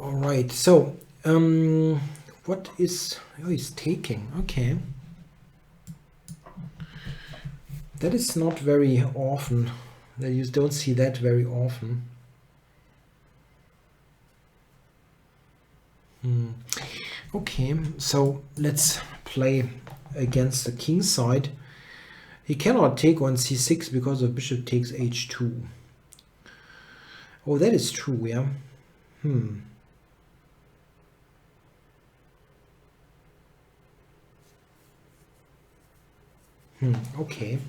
All right, so what is, oh, he's taking, okay. That is not very often, that you don't see that very often. Okay, so let's play against the king side. He cannot take on c6 because of bishop takes h2. Oh, that is true, yeah. Okay.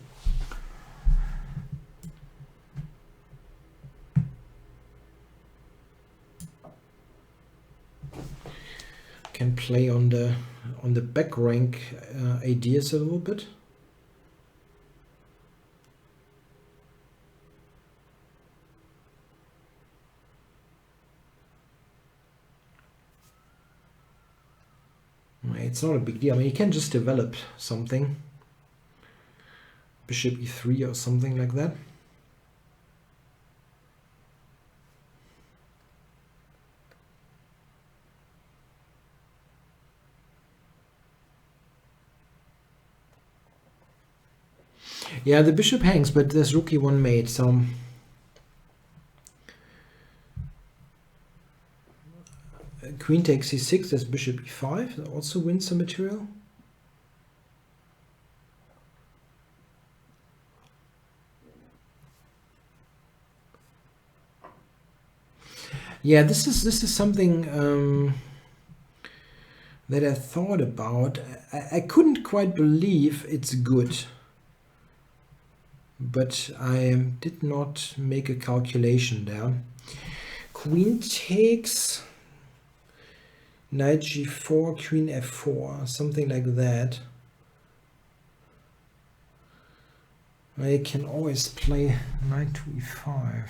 Can play on the back rank ideas a little bit. It's not a big deal. I mean, you can just develop something. Bishop e3 or something like that. Yeah, the bishop hangs, but there's rook e1 mate, so queen takes c6, there's bishop e5, that also wins some material. Yeah, this is something that I thought about. I couldn't quite believe it's good, but I did not make a calculation there. Queen takes, knight g4, queen f4, something like that. I can always play knight to e5.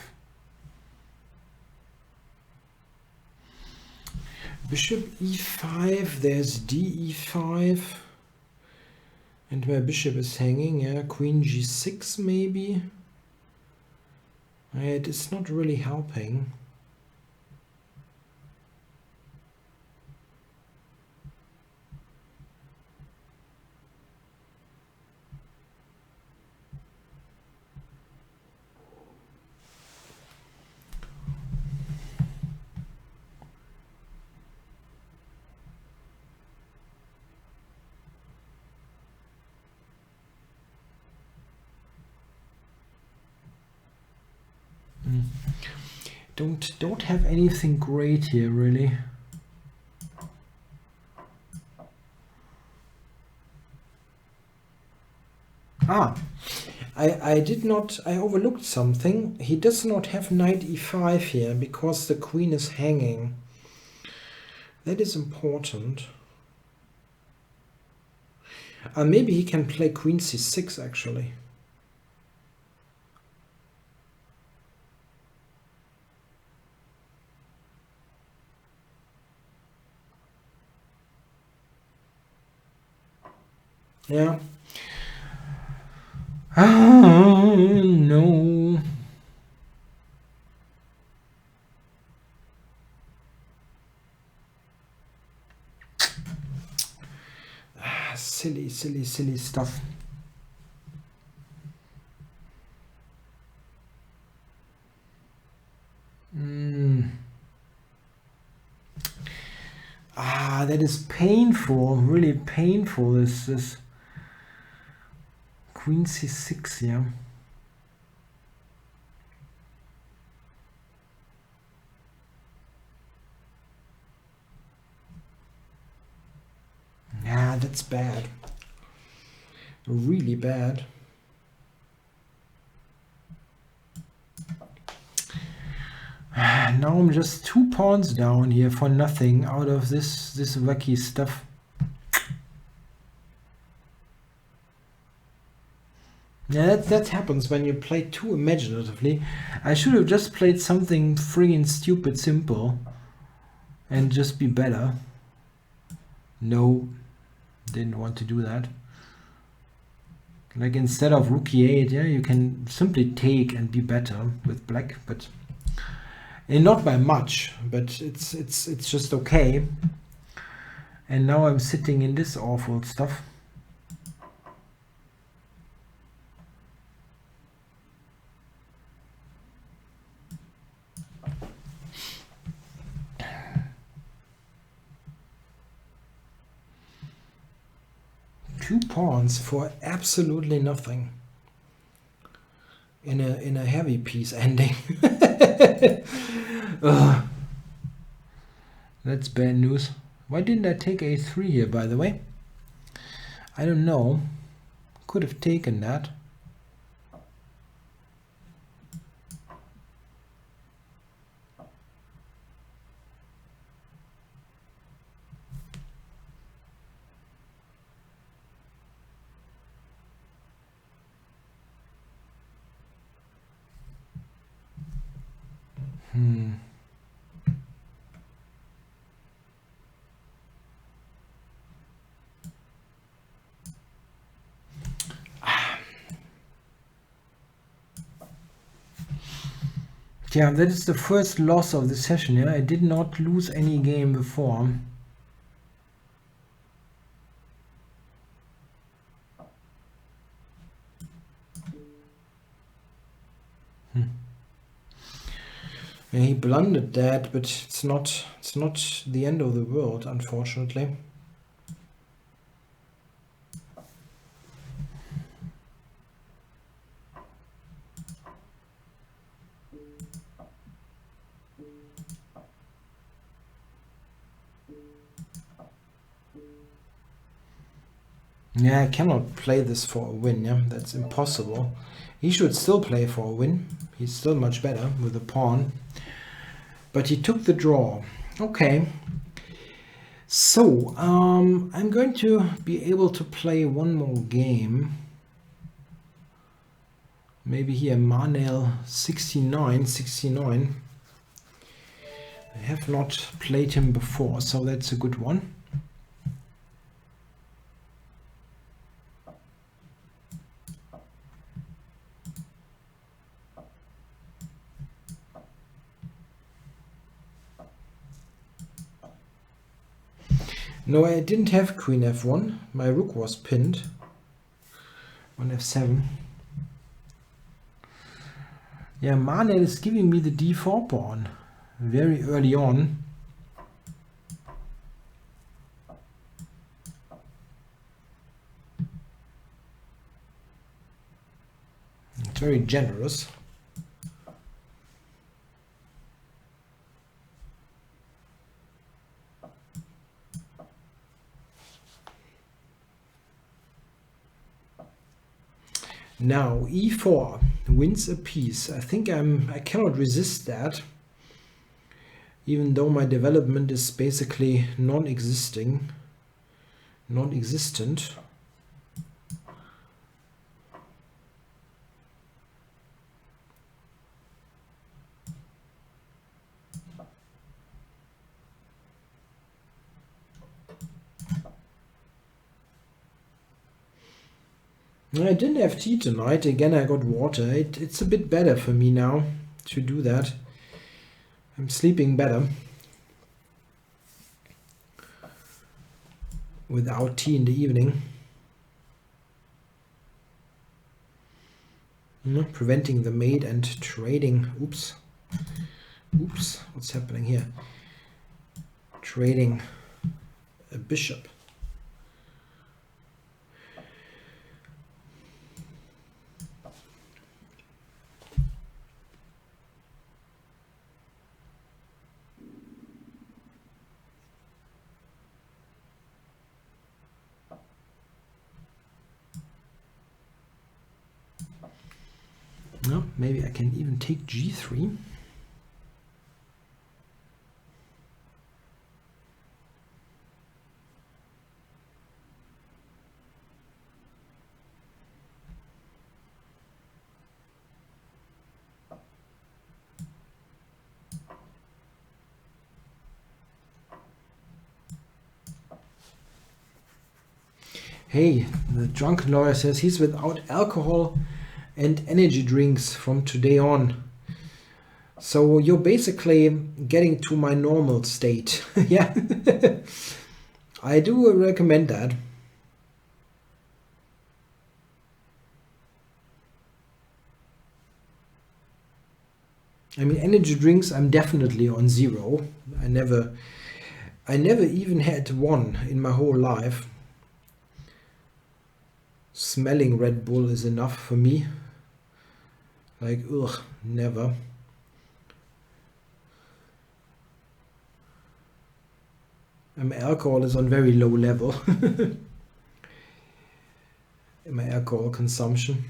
Bishop e5, there's d e5. And my bishop is hanging, yeah, queen g6 maybe. It is not really helping. Don't have anything great here really. I overlooked something. He does not have knight e5 here because the queen is hanging. That is important. Maybe he can play queen c6 actually. Yeah. No. Silly stuff. That is painful, really painful. This queen c6, yeah. Yeah, that's bad. Really bad. Now I'm just 2 pawns down here for nothing out of this wacky stuff. Yeah, that happens when you play too imaginatively. I should have just played something friggin' stupid simple and just be better. No, didn't want to do that. Like instead of rook e8, yeah, you can simply take and be better with black, but and not by much, but it's just okay. And now I'm sitting in this awful stuff. Two pawns for absolutely nothing in a heavy piece ending. That's bad news. Why didn't I take a3 here, by the way? I don't know. Could have taken that. Yeah, that is the first loss of the session. Yeah, I did not lose any game before. Yeah, he blundered that, but it's not the end of the world, unfortunately. Yeah, I cannot play this for a win, yeah, that's impossible. He should still play for a win. He's still much better with a pawn. But he took the draw. Okay. So, I'm going to be able to play one more game. Maybe here, Manel 69. I have not played him before, so that's a good one. No, I didn't have queen f1. My rook was pinned on f7. Yeah, Manuel is giving me the d4 pawn very early on. It's very generous. Now e4 wins a piece. I think I cannot resist that, even though my development is basically non-existent. I didn't have tea tonight. Again, I got water. It's a bit better for me now to do that. I'm sleeping better without tea in the evening. Preventing the mate and trading. Oops, what's happening here? Trading a bishop. No, maybe I can even take g3. Hey, the drunken lawyer says he's without alcohol and energy drinks from today on. So you're basically getting to my normal state. Yeah, I do recommend that. I mean, energy drinks, I'm definitely on 0. I never even had one in my whole life. Smelling Red Bull is enough for me. Like, ugh, never. My alcohol is on very low level. My alcohol consumption.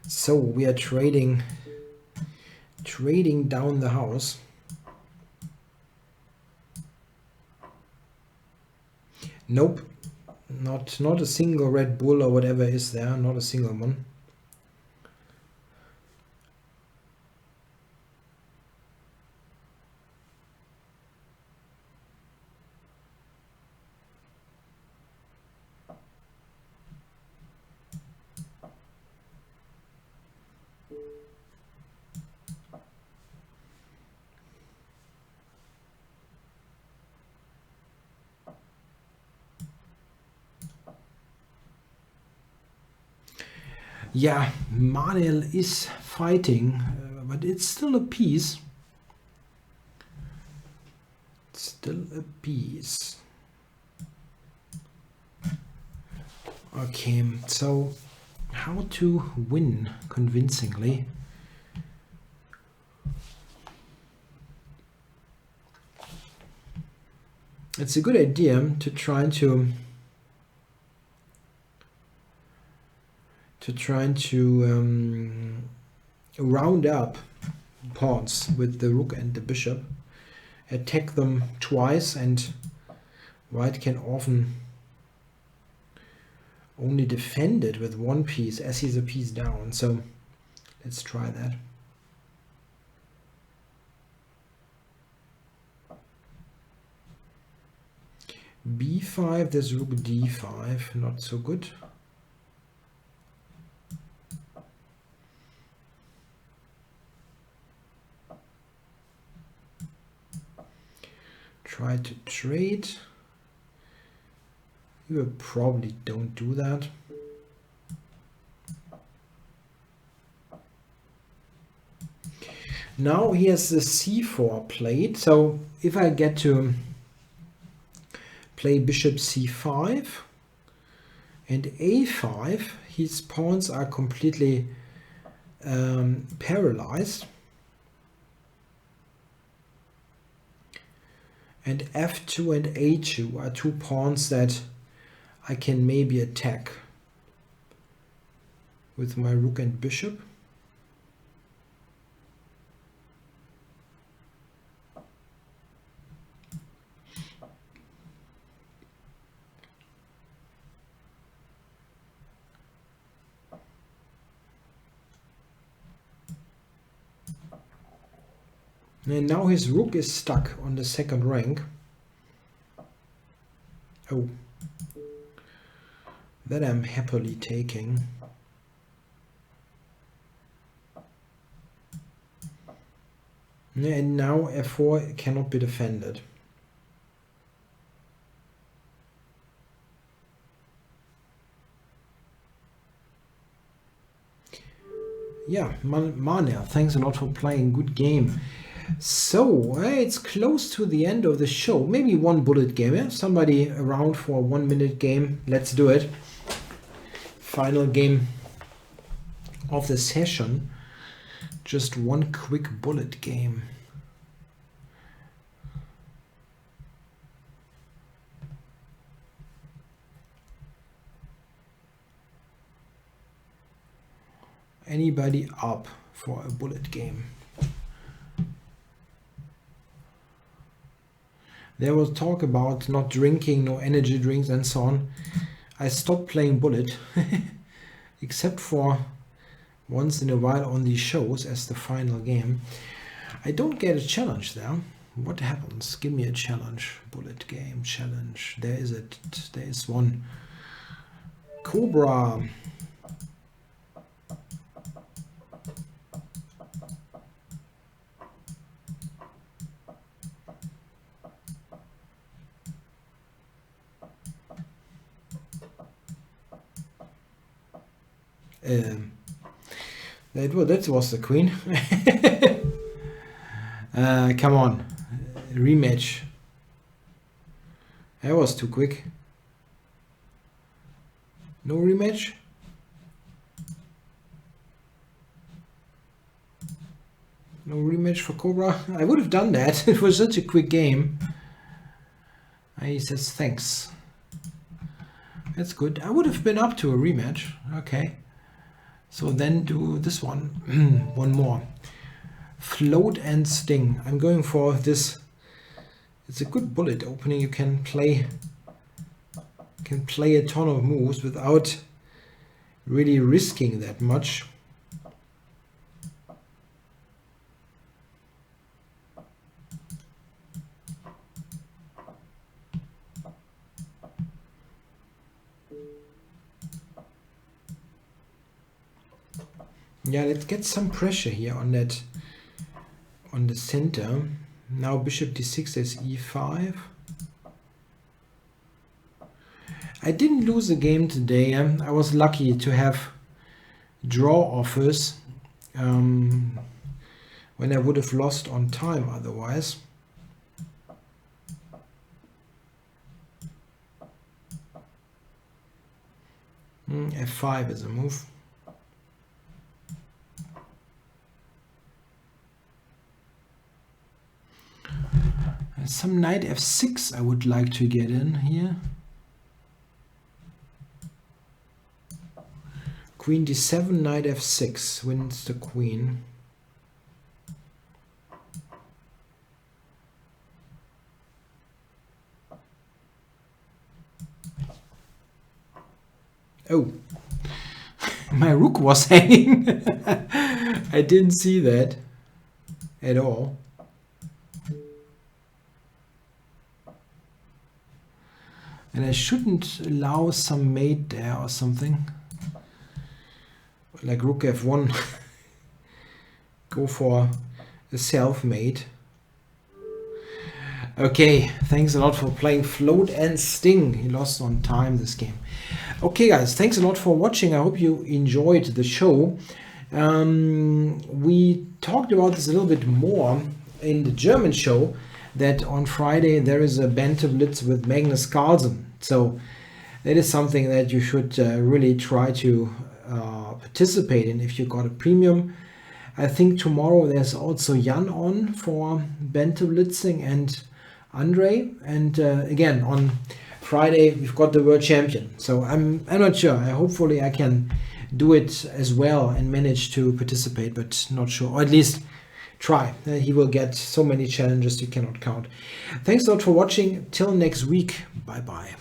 So we are trading down the house. Nope. Not a single Red Bull or whatever is there, not a single one. Yeah, Manuel is fighting, but it's still a piece. It's still a piece. Okay, so how to win convincingly? It's a good idea to try to round up pawns with the rook and the bishop, attack them twice, and white can often only defend it with one piece as he's a piece down. So let's try that. b5, there's rook d5, not so good. Try to trade. You will probably don't do that. Now he has the c4 played, so if I get to play bishop c5 and a5, his pawns are completely paralyzed. And f2 and a2 are two pawns that I can maybe attack with my rook and bishop. And now his rook is stuck on the second rank. Oh, that I'm happily taking. And now f4 cannot be defended. Yeah, Mania, thanks a lot for playing. Good game. So it's close to the end of the show. Maybe one bullet game. Yeah? Somebody around for a 1 minute game. Let's do it. Final game of the session. Just one quick bullet game. Anybody up for a bullet game? There was talk about not drinking, no energy drinks and so on. I stopped playing bullet, except for once in a while on these shows as the final game. I don't get a challenge there. What happens? Give me a challenge. Bullet game challenge. There is it. There is one. Cobra. That was the queen. Come on, rematch. That was too quick. No rematch. No rematch for Cobra. I would have done that. It was such a quick game. He says thanks. That's good. I would have been up to a rematch. Okay. So then do this one. One more. Float and Sting. I'm going for this. It's a good bullet opening. You can play a ton of moves without really risking that much. Yeah, let's get some pressure here on that, on the center. Now bishop d6 is e5. I didn't lose a game today. I was lucky to have draw offers when I would have lost on time otherwise. F5 is a move. Some knight f6 I would like to get in here. Queen d7, knight f6 wins the queen. Oh, my rook was hanging. I didn't see that at all. And I shouldn't allow some mate there or something. Like rook f1. Go for a self-mate. Okay, thanks a lot for playing Float and Sting. He lost on time this game. Okay guys, thanks a lot for watching. I hope you enjoyed the show. We talked about this a little bit more in the German show, that on Friday there is a Banter Blitz with Magnus Carlsen. So that is something that you should really try to participate in if you got a premium. I think tomorrow there's also Jan on for Banter Blitzing and Andre, and again on Friday we've got the world champion. So I'm not sure. Hopefully I can do it as well and manage to participate, but not sure, or at least try. He will get so many challenges you cannot count. Thanks a lot for watching. Till next week. Bye bye.